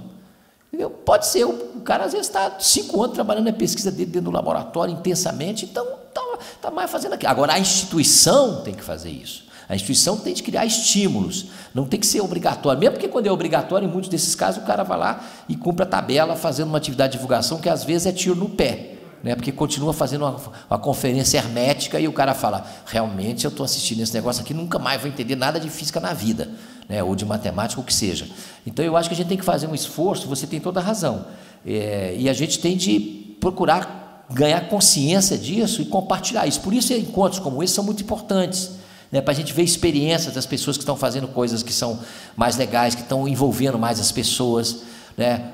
Entendeu? Pode ser, o cara às vezes está 5 anos trabalhando na pesquisa dele dentro do laboratório intensamente, então está mais fazendo aquilo. Agora, a instituição tem que fazer isso. A instituição tem de criar estímulos, não tem que ser obrigatório, mesmo porque quando é obrigatório, em muitos desses casos, o cara vai lá e cumpre a tabela fazendo uma atividade de divulgação que às vezes é tiro no pé, né? Porque continua fazendo uma conferência hermética e o cara fala, realmente eu estou assistindo esse negócio aqui, nunca mais vou entender nada de física na vida, né? Ou de matemática, ou o que seja. Então eu acho que a gente tem que fazer um esforço, você tem toda a razão, e a gente tem de procurar ganhar consciência disso e compartilhar isso. Por isso encontros como esse são muito importantes, né, para a gente ver experiências das pessoas que estão fazendo coisas que são mais legais, que estão envolvendo mais as pessoas, né?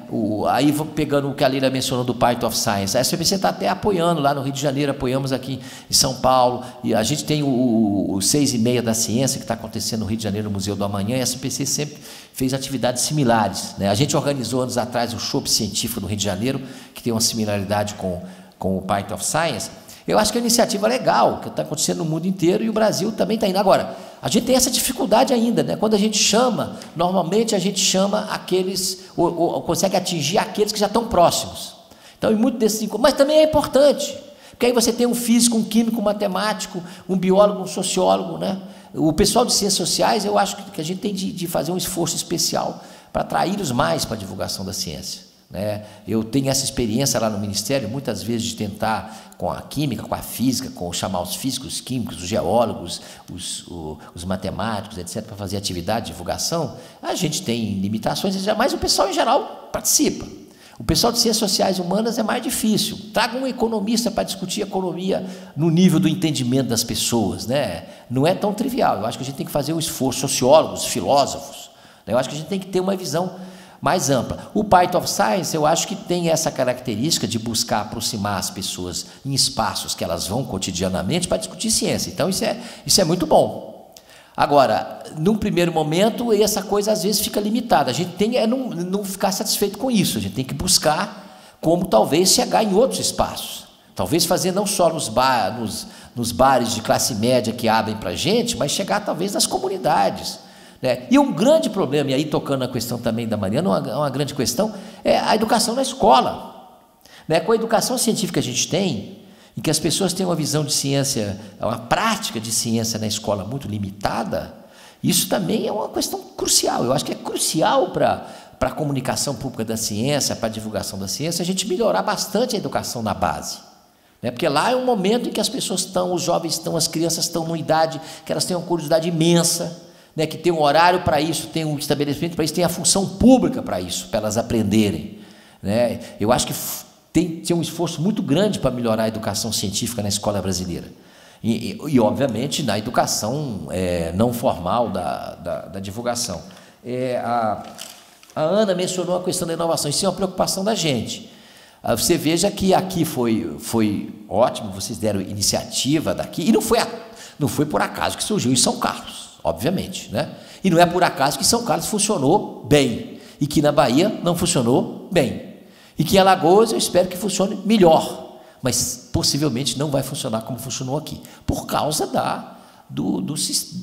Aí pegando o que a Leila mencionou do Part of Science, a SBPC está até apoiando lá no Rio de Janeiro, apoiamos aqui em São Paulo, e a gente tem o 6:30 da ciência que está acontecendo no Rio de Janeiro, no Museu do Amanhã, e a SBPC sempre fez atividades similares, né? A gente organizou anos atrás o Chopp Científico no Rio de Janeiro, que tem uma similaridade com o Part of Science. Eu acho que é uma iniciativa legal, que está acontecendo no mundo inteiro, e o Brasil também está indo. Agora, a gente tem essa dificuldade ainda, né? Quando a gente chama, normalmente a gente chama aqueles, ou consegue atingir aqueles que já estão próximos. Então, em muitos desses encontros, mas também é importante, porque aí você tem um físico, um químico, um matemático, um biólogo, um sociólogo, né? O pessoal de ciências sociais, eu acho que a gente tem de fazer um esforço especial para atraí-los mais para a divulgação da ciência, né? Eu tenho essa experiência lá no Ministério, muitas vezes, de tentar, com a química, com a física, chamar os físicos, os químicos, os geólogos, os matemáticos, etc., para fazer atividade de divulgação. A gente tem limitações, mas o pessoal, em geral, participa. O pessoal de ciências sociais e humanas é mais difícil. Traga um economista para discutir economia no nível do entendimento das pessoas, né? Não é tão trivial. Eu acho que a gente tem que fazer um esforço, sociólogos, filósofos, né? Eu acho que a gente tem que ter uma visão mais ampla. O Part of Science, eu acho que tem essa característica de buscar aproximar as pessoas em espaços que elas vão cotidianamente para discutir ciência. Então, isso é muito bom. Agora, num primeiro momento, essa coisa às vezes fica limitada. A gente tem que não ficar satisfeito com isso. A gente tem que buscar como talvez chegar em outros espaços. Talvez fazer não só nos bares de classe média que abrem para a gente, mas chegar talvez nas comunidades, né? E um grande problema, e aí tocando na questão também da Mariana, uma grande questão, é a educação na escola, né? Com a educação científica que a gente tem, em que as pessoas têm uma visão de ciência, uma prática de ciência na escola muito limitada, isso também é uma questão crucial. Eu acho que é crucial para a comunicação pública da ciência, para a divulgação da ciência, a gente melhorar bastante a educação na base, né? Porque lá é um momento em que as pessoas estão, os jovens estão, as crianças estão numa idade que elas têm uma curiosidade imensa, né, que tem um horário para isso, tem um estabelecimento para isso, tem a função pública para isso, para elas aprenderem, né? Eu acho que tem um esforço muito grande para melhorar a educação científica na escola brasileira. E obviamente, na educação não formal da divulgação. A Ana mencionou a questão da inovação, isso é uma preocupação da gente. Você veja que aqui foi ótimo, vocês deram iniciativa daqui, e não foi por acaso que surgiu em São Carlos, obviamente, né? E não é por acaso que São Carlos funcionou bem, e que na Bahia não funcionou bem, e que em Alagoas eu espero que funcione melhor, mas possivelmente não vai funcionar como funcionou aqui, por causa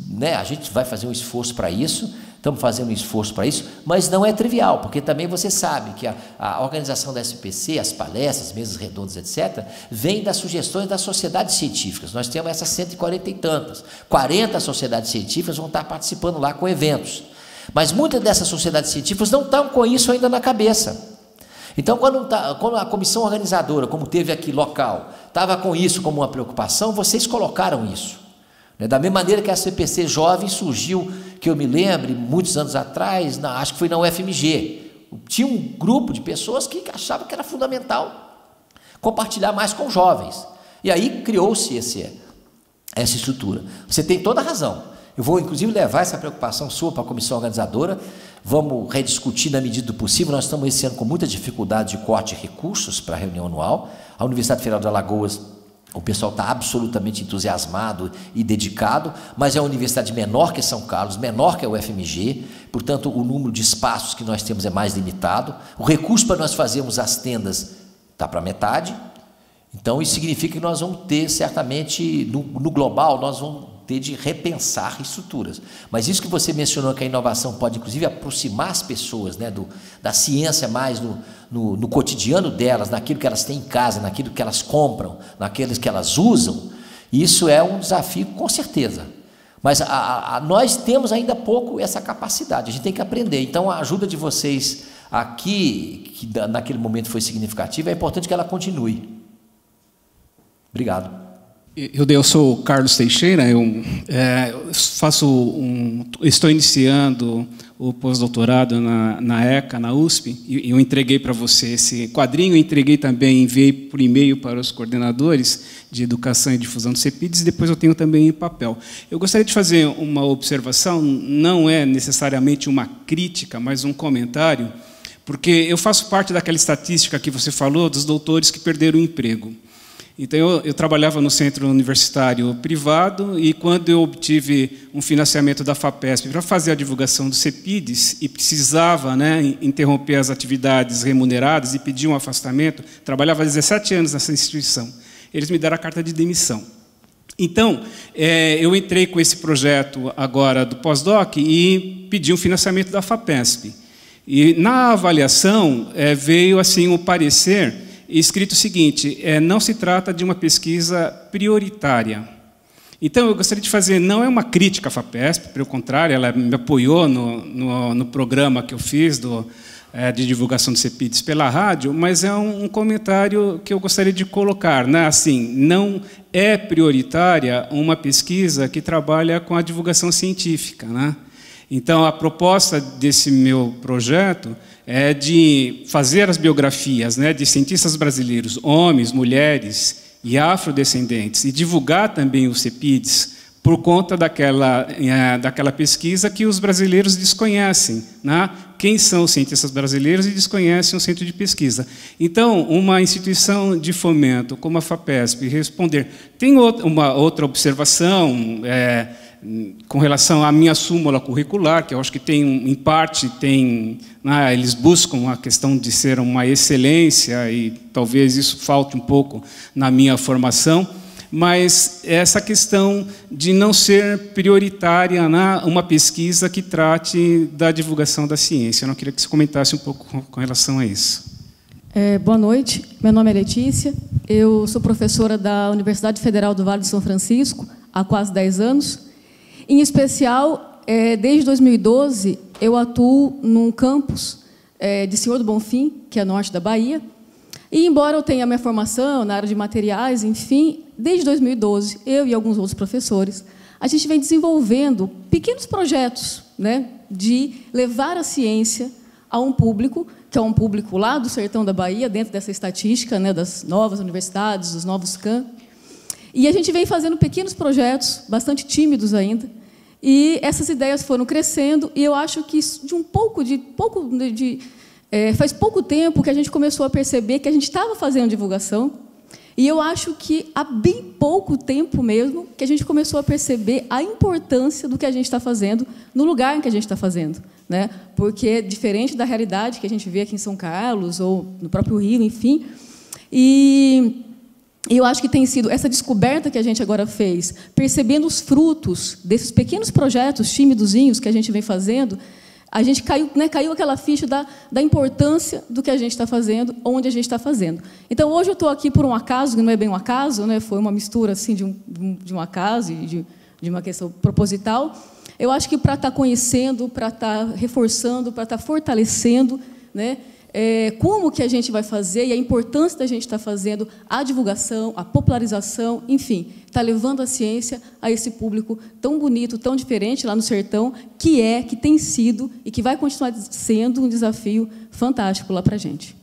né? A gente vai fazer um esforço para isso, estamos fazendo um esforço para isso, mas não é trivial, porque também você sabe que a organização da SBPC, as palestras, mesas redondas, etc., vem das sugestões das sociedades científicas. Nós temos essas 140 e tantas, 40 sociedades científicas vão estar participando lá com eventos, mas muitas dessas sociedades científicas não estão com isso ainda na cabeça. Então, quando a comissão organizadora, como teve aqui local, estava com isso como uma preocupação, vocês colocaram isso. Da mesma maneira que a SBPC Jovem surgiu, que eu me lembre, muitos anos atrás, acho que foi na UFMG, tinha um grupo de pessoas que achavam que era fundamental compartilhar mais com jovens, e aí criou-se essa estrutura. Você tem toda a razão, eu vou inclusive levar essa preocupação sua para a comissão organizadora, vamos rediscutir na medida do possível. Nós estamos esse ano com muita dificuldade de corte de recursos para a reunião anual. A Universidade Federal de Alagoas, o pessoal está absolutamente entusiasmado e dedicado, mas é uma universidade menor que São Carlos, menor que a UFMG, portanto o número de espaços que nós temos é mais limitado, o recurso para nós fazermos as tendas está para metade, então isso significa que nós vamos ter certamente, no global, nós vamos ter de repensar estruturas, mas isso que você mencionou, que a inovação pode inclusive aproximar as pessoas, né, da ciência mais no cotidiano delas, naquilo que elas têm em casa, naquilo que elas compram, naqueles que elas usam, isso é um desafio com certeza. Mas nós temos ainda pouco essa capacidade, a gente tem que aprender. Então, a ajuda de vocês aqui, que naquele momento foi significativa, é importante que ela continue. Obrigado. Eu sou o Carlos Teixeira, estou iniciando o pós-doutorado na ECA, na USP, e eu entreguei para você esse quadrinho, enviei por e-mail para os coordenadores de educação e difusão do CEPIDES, e depois eu tenho também em papel. Eu gostaria de fazer uma observação, não é necessariamente uma crítica, mas um comentário, porque eu faço parte daquela estatística que você falou dos doutores que perderam o emprego. Então, eu trabalhava no centro universitário privado e, quando eu obtive um financiamento da FAPESP para fazer a divulgação do CEPIDES e precisava, né, interromper as atividades remuneradas e pedir um afastamento, trabalhava há 17 anos nessa instituição. Eles me deram a carta de demissão. Então, eu entrei com esse projeto agora do pós-doc e pedi um financiamento da FAPESP. E, na avaliação, veio assim o parecer escrito o seguinte: não se trata de uma pesquisa prioritária. Então, eu gostaria de fazer, não é uma crítica à FAPESP, pelo contrário, ela me apoiou no programa que eu fiz de divulgação do CEPIDES pela rádio, mas é um comentário que eu gostaria de colocar, né? Assim, não é prioritária uma pesquisa que trabalha com a divulgação científica, né? Então, a proposta desse meu projeto é de fazer as biografias, né, de cientistas brasileiros, homens, mulheres e afrodescendentes, e divulgar também o CEPIDES por conta daquela pesquisa que os brasileiros desconhecem, né? Quem são os cientistas brasileiros e desconhecem o centro de pesquisa. Então, uma instituição de fomento como a FAPESP responder. Tem uma outra observação, com relação à minha súmula curricular, que eu acho que tem, em parte, né, eles buscam a questão de ser uma excelência, e talvez isso falte um pouco na minha formação, mas essa questão de não ser prioritária, né, uma pesquisa que trate da divulgação da ciência. Eu não queria que você comentasse um pouco com relação a isso. Boa noite, meu nome é Letícia, eu sou professora da Universidade Federal do Vale do São Francisco há quase 10 anos. Em especial, desde 2012, eu atuo num campus de Senhor do Bonfim, que é norte da Bahia. E, embora eu tenha a minha formação na área de materiais, enfim, desde 2012, eu e alguns outros professores, a gente vem desenvolvendo pequenos projetos, né, de levar a ciência a um público, que é um público lá do sertão da Bahia, dentro dessa estatística, né, das novas universidades, dos novos campos. E a gente vem fazendo pequenos projetos, bastante tímidos ainda, e essas ideias foram crescendo, e eu acho que faz pouco tempo que a gente começou a perceber que a gente estava fazendo divulgação, e eu acho que há bem pouco tempo mesmo que a gente começou a perceber a importância do que a gente está fazendo no lugar em que a gente está fazendo, né? Porque, diferente da realidade que a gente vê aqui em São Carlos, ou no próprio Rio, enfim, e eu acho que tem sido essa descoberta que a gente agora fez, percebendo os frutos desses pequenos projetos tímidozinhos que a gente vem fazendo, a gente caiu aquela ficha da importância do que a gente está fazendo, onde a gente está fazendo. Então, hoje eu estou aqui por um acaso, que não é bem um acaso, né? Foi uma mistura assim, de um acaso e de uma questão proposital. Eu acho que para estar conhecendo, para estar reforçando, para estar fortalecendo, né, como que a gente vai fazer e a importância da gente estar fazendo a divulgação, a popularização, enfim, está levando a ciência a esse público tão bonito, tão diferente lá no sertão, que tem sido e que vai continuar sendo um desafio fantástico lá para a gente.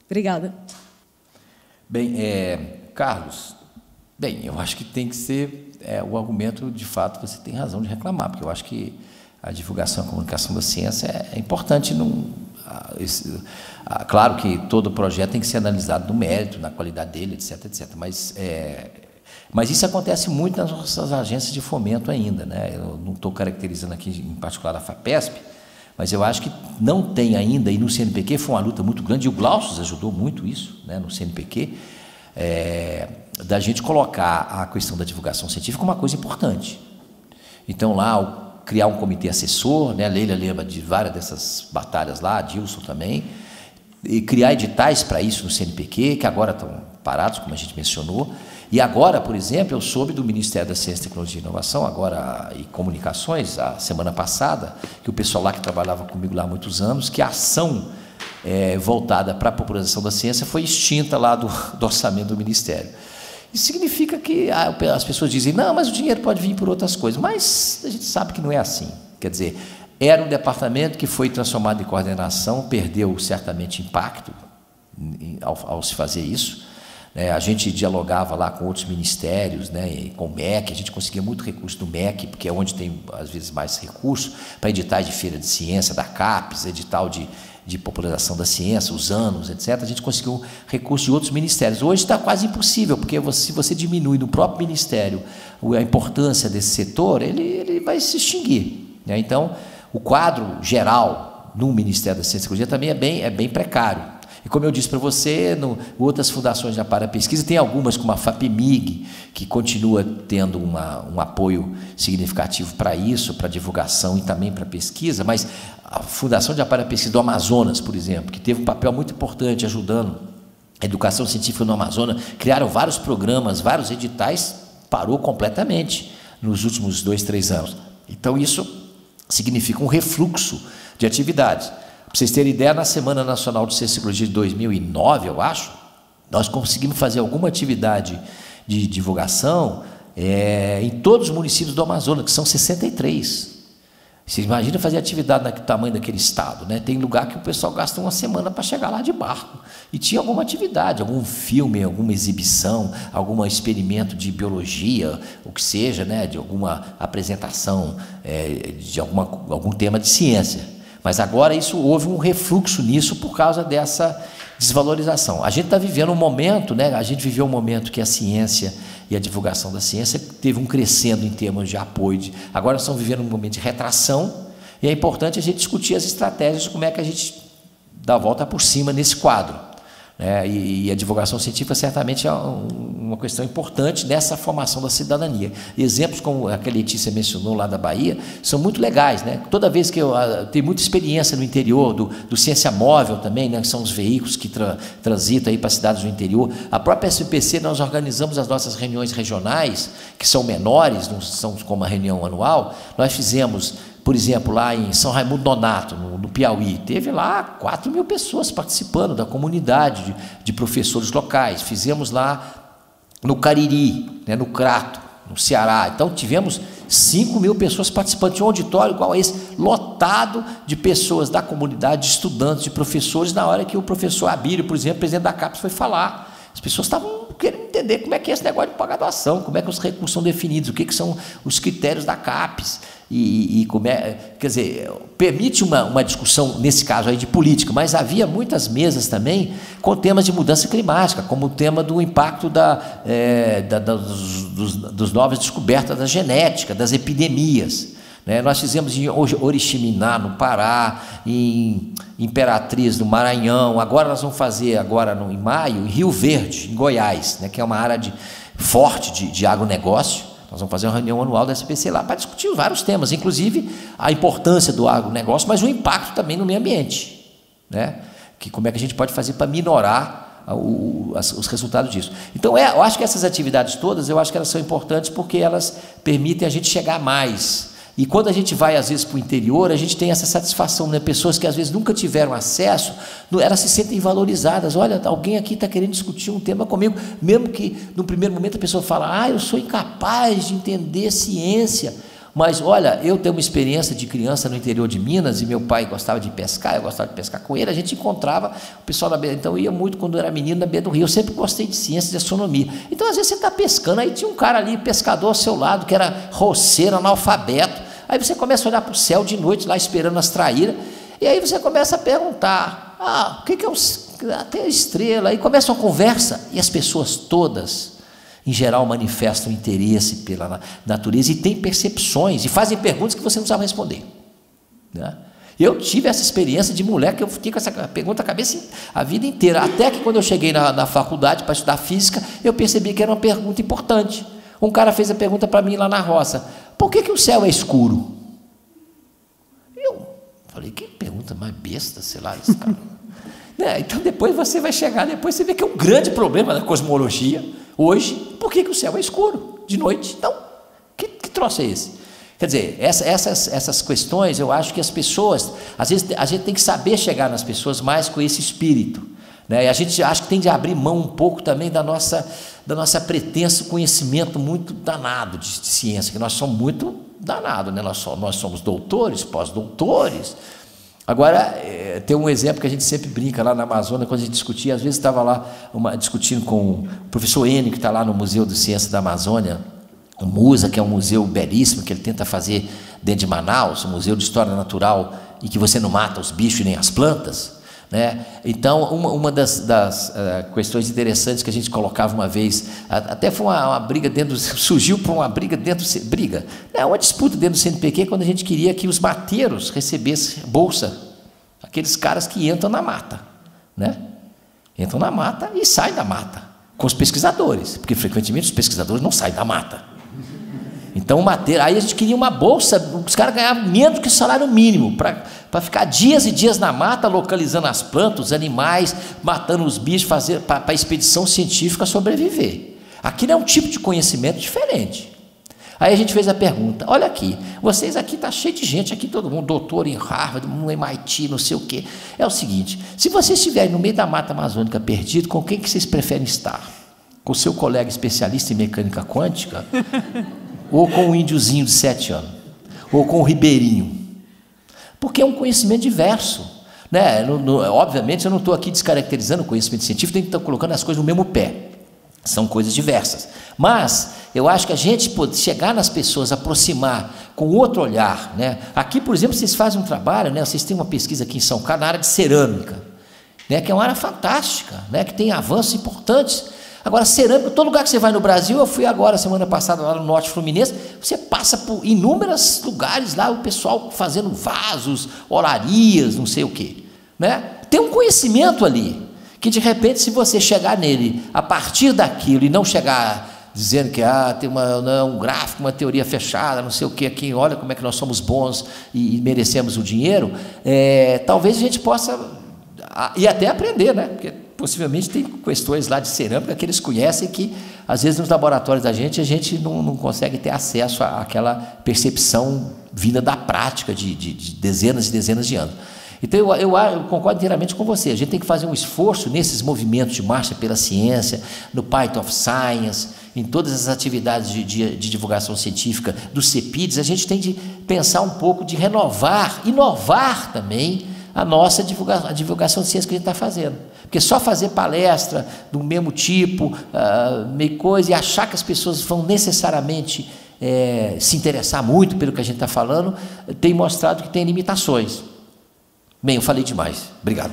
Obrigada. Bem, Carlos, eu acho que tem que ser o argumento, de fato, você tem razão de reclamar, porque eu acho que a divulgação e a comunicação da ciência é importante. Claro que todo projeto tem que ser analisado no mérito, na qualidade dele, etc, etc. Mas isso acontece muito nas nossas agências de fomento ainda, né? Eu não estou caracterizando aqui, em particular, a FAPESP, mas eu acho que não tem ainda, e no CNPq foi uma luta muito grande, e o Glaucius ajudou muito isso, né, no CNPq, da gente colocar a questão da divulgação científica como uma coisa importante. Então, lá, criar um comitê assessor, né? A Leila lembra de várias dessas batalhas lá, a Dilson também, e criar editais para isso no CNPq, que agora estão parados, como a gente mencionou, E agora, por exemplo, eu soube do Ministério da Ciência, Tecnologia e Inovação, agora e Comunicações, a semana passada, que o pessoal lá que trabalhava comigo lá há muitos anos, que a ação voltada para a popularização da ciência foi extinta lá do orçamento do Ministério. Isso significa que as pessoas dizem, não, mas o dinheiro pode vir por outras coisas, mas a gente sabe que não é assim. Quer dizer, era um departamento que foi transformado em coordenação, perdeu certamente impacto ao se fazer isso. A gente dialogava lá com outros ministérios, né, com o MEC, a gente conseguia muito recurso do MEC, porque é onde tem, às vezes, mais recursos, para editais de feira de ciência, da CAPES, edital de popularização da ciência, os anos, etc. A gente conseguiu recursos de outros ministérios. Hoje está quase impossível, porque se você diminui no próprio ministério a importância desse setor, ele vai se extinguir. Né? Então, o quadro geral no Ministério da Ciência e Tecnologia também é bem precário. E como eu disse para você, outras fundações de amparo à pesquisa, tem algumas como a FAPEMIG, que continua tendo um apoio significativo para isso, para divulgação e também para pesquisa, mas a Fundação de Amparo à Pesquisa do Amazonas, por exemplo, que teve um papel muito importante ajudando a educação científica no Amazonas, criaram vários programas, vários editais, parou completamente nos últimos 2, 3 anos. Então isso significa um refluxo de atividades. Para vocês terem ideia, na Semana Nacional de Ciência e Tecnologia de 2009, eu acho, nós conseguimos fazer alguma atividade de divulgação em todos os municípios do Amazonas, que são 63. Você imagina fazer atividade no tamanho daquele estado, né? Tem lugar que o pessoal gasta uma semana para chegar lá de barco. E tinha alguma atividade, algum filme, alguma exibição, algum experimento de biologia, o que seja, né? De alguma apresentação de algum tema de ciência. Mas agora houve um refluxo nisso por causa dessa desvalorização. A gente está vivendo um momento, né? A gente viveu um momento que a ciência e a divulgação da ciência teve um crescendo em termos de apoio. Agora estamos vivendo um momento de retração e é importante a gente discutir as estratégias, como é que a gente dá a volta por cima nesse quadro. E a divulgação científica certamente é uma questão importante nessa formação da cidadania. Exemplos como a que a Letícia mencionou lá da Bahia são muito legais, né? Toda vez que eu tenho muita experiência no interior do Ciência Móvel também, né? Que são os veículos que transitam aí para cidades do interior. A própria SBPC, nós organizamos as nossas reuniões regionais, que são menores, não são como a reunião anual. Nós fizemos, por exemplo, lá em São Raimundo Nonato, no Piauí, teve lá 4.000 pessoas participando da comunidade de professores locais. Fizemos lá no Cariri, né, no Crato, no Ceará. Então, tivemos 5.000 pessoas participando. Tinha um auditório igual a esse, lotado de pessoas da comunidade, de estudantes, de professores, na hora que o professor Abílio, por exemplo, presidente da CAPES, foi falar. As pessoas estavam querendo entender como é que é esse negócio de pagar doação, como é que os recursos são definidos, o que são os critérios da CAPES, e como é, quer dizer, permite uma discussão, nesse caso aí, de política, mas havia muitas mesas também com temas de mudança climática, como o tema do impacto dos novas descobertas da genética, das epidemias. Nós fizemos em Oriximiná, no Pará, em Imperatriz, no Maranhão. Agora nós vamos fazer, em maio, em Rio Verde, em Goiás, que é uma área forte de agronegócio. Nós vamos fazer uma reunião anual da SBPC lá para discutir vários temas, inclusive a importância do agronegócio, mas o impacto também no meio ambiente. Que como é que a gente pode fazer para minorar os resultados disso. Então, eu acho que essas atividades todas, eu acho que elas são importantes porque elas permitem a gente chegar mais. E quando a gente vai, às vezes, para o interior, a gente tem essa satisfação, né? Pessoas que, às vezes, nunca tiveram acesso, elas se sentem valorizadas. Olha, alguém aqui está querendo discutir um tema comigo, mesmo que, no primeiro momento, a pessoa fala, eu sou incapaz de entender ciência. Mas, olha, eu tenho uma experiência de criança no interior de Minas, e meu pai gostava de pescar, eu gostava de pescar com ele, a gente encontrava o pessoal na beira, então eu ia muito quando eu era menino na beira do rio, eu sempre gostei de ciência, de astronomia. Então, às vezes, você está pescando, aí tinha um cara ali, pescador ao seu lado, que era roceiro, analfabeto, aí você começa a olhar para o céu de noite, lá esperando as traíras, e aí você começa a perguntar, o que é tem a estrela, aí começa uma conversa, e as pessoas todas, em geral, manifestam interesse pela natureza e têm percepções, e fazem perguntas que você não sabe responder. Eu tive essa experiência de mulher que eu fiquei com essa pergunta na cabeça a vida inteira, até que quando eu cheguei na faculdade para estudar física, eu percebi que era uma pergunta importante. Um cara fez a pergunta para mim lá na roça, por que o céu é escuro? Eu falei, que pergunta mais besta, sei lá, esse cara. Então depois você vai chegar, depois você vê que é um grande problema da cosmologia, hoje, por que o céu é escuro de noite. Então, que troço é esse? Quer dizer, essas questões, eu acho que as pessoas, às vezes a gente tem que saber chegar nas pessoas mais com esse espírito, né? E a gente acha que tem de abrir mão um pouco também da nossa pretenso conhecimento muito danado de ciência, que nós somos muito danados, né? Nós somos doutores, pós-doutores. Agora, tem um exemplo que a gente sempre brinca lá na Amazônia, quando a gente discutia, às vezes estava lá discutindo com o professor Enio, que está lá no Museu de Ciência da Amazônia, o MUSA, que é um museu belíssimo, que ele tenta fazer dentro de Manaus, um museu de história natural, em que você não mata os bichos nem as plantas, né? Então, uma das questões interessantes que a gente colocava uma vez, até foi uma briga surgiu por uma briga uma disputa dentro do CNPq, quando a gente queria que os mateiros recebessem bolsa, aqueles caras que entram na mata, né? Entram na mata e saem da mata, com os pesquisadores, porque frequentemente os pesquisadores não saem da mata. Então, aí a gente queria uma bolsa, os caras ganhavam menos que o salário mínimo, para ficar dias e dias na mata, localizando as plantas, os animais, matando os bichos, para a expedição científica sobreviver. Aquilo é um tipo de conhecimento diferente. Aí a gente fez a pergunta, olha aqui, vocês aqui, está cheio de gente aqui, todo mundo, doutor em Harvard, no MIT, não sei o quê. É o seguinte, se vocês estiverem no meio da mata amazônica perdido, com quem que vocês preferem estar? Com o seu colega especialista em mecânica quântica? Ou com um índiozinho de 7 anos? Ou com o ribeirinho? Porque é um conhecimento diverso, né? Obviamente, eu não estou aqui descaracterizando o conhecimento científico, nem estou colocando as coisas no mesmo pé. São coisas diversas. Mas eu acho que a gente pode chegar nas pessoas, aproximar com outro olhar, né? Aqui, por exemplo, vocês fazem um trabalho, né? Vocês têm uma pesquisa aqui em São Carlos na área de cerâmica, né? Que é uma área fantástica, né? Que tem avanços importantes. Agora, cerâmica, todo lugar que você vai no Brasil, eu fui agora, semana passada, lá no Norte Fluminense, você passa por inúmeros lugares lá, o pessoal fazendo vasos, olarias, não sei o quê, né? Tem um conhecimento ali, que de repente, se você chegar nele a partir daquilo e não chegar dizendo que tem um gráfico, uma teoria fechada, não sei o que aqui, olha como é que nós somos bons e merecemos o dinheiro, talvez a gente possa e até aprender, né? Porque possivelmente tem questões lá de cerâmica que eles conhecem que, às vezes, nos laboratórios da gente, a gente não consegue ter acesso àquela percepção vinda da prática de dezenas e dezenas de anos. Então, eu concordo inteiramente com você. A gente tem que fazer um esforço nesses movimentos de marcha pela ciência, no Python of Science, em todas as atividades de divulgação científica dos CEPIDs. A gente tem de pensar um pouco de inovar também a nossa divulgação de ciência que a gente está fazendo. Porque só fazer palestra do mesmo tipo, meio coisa, e achar que as pessoas vão necessariamente se interessar muito pelo que a gente está falando, tem mostrado que tem limitações. Bem, eu falei demais. Obrigado.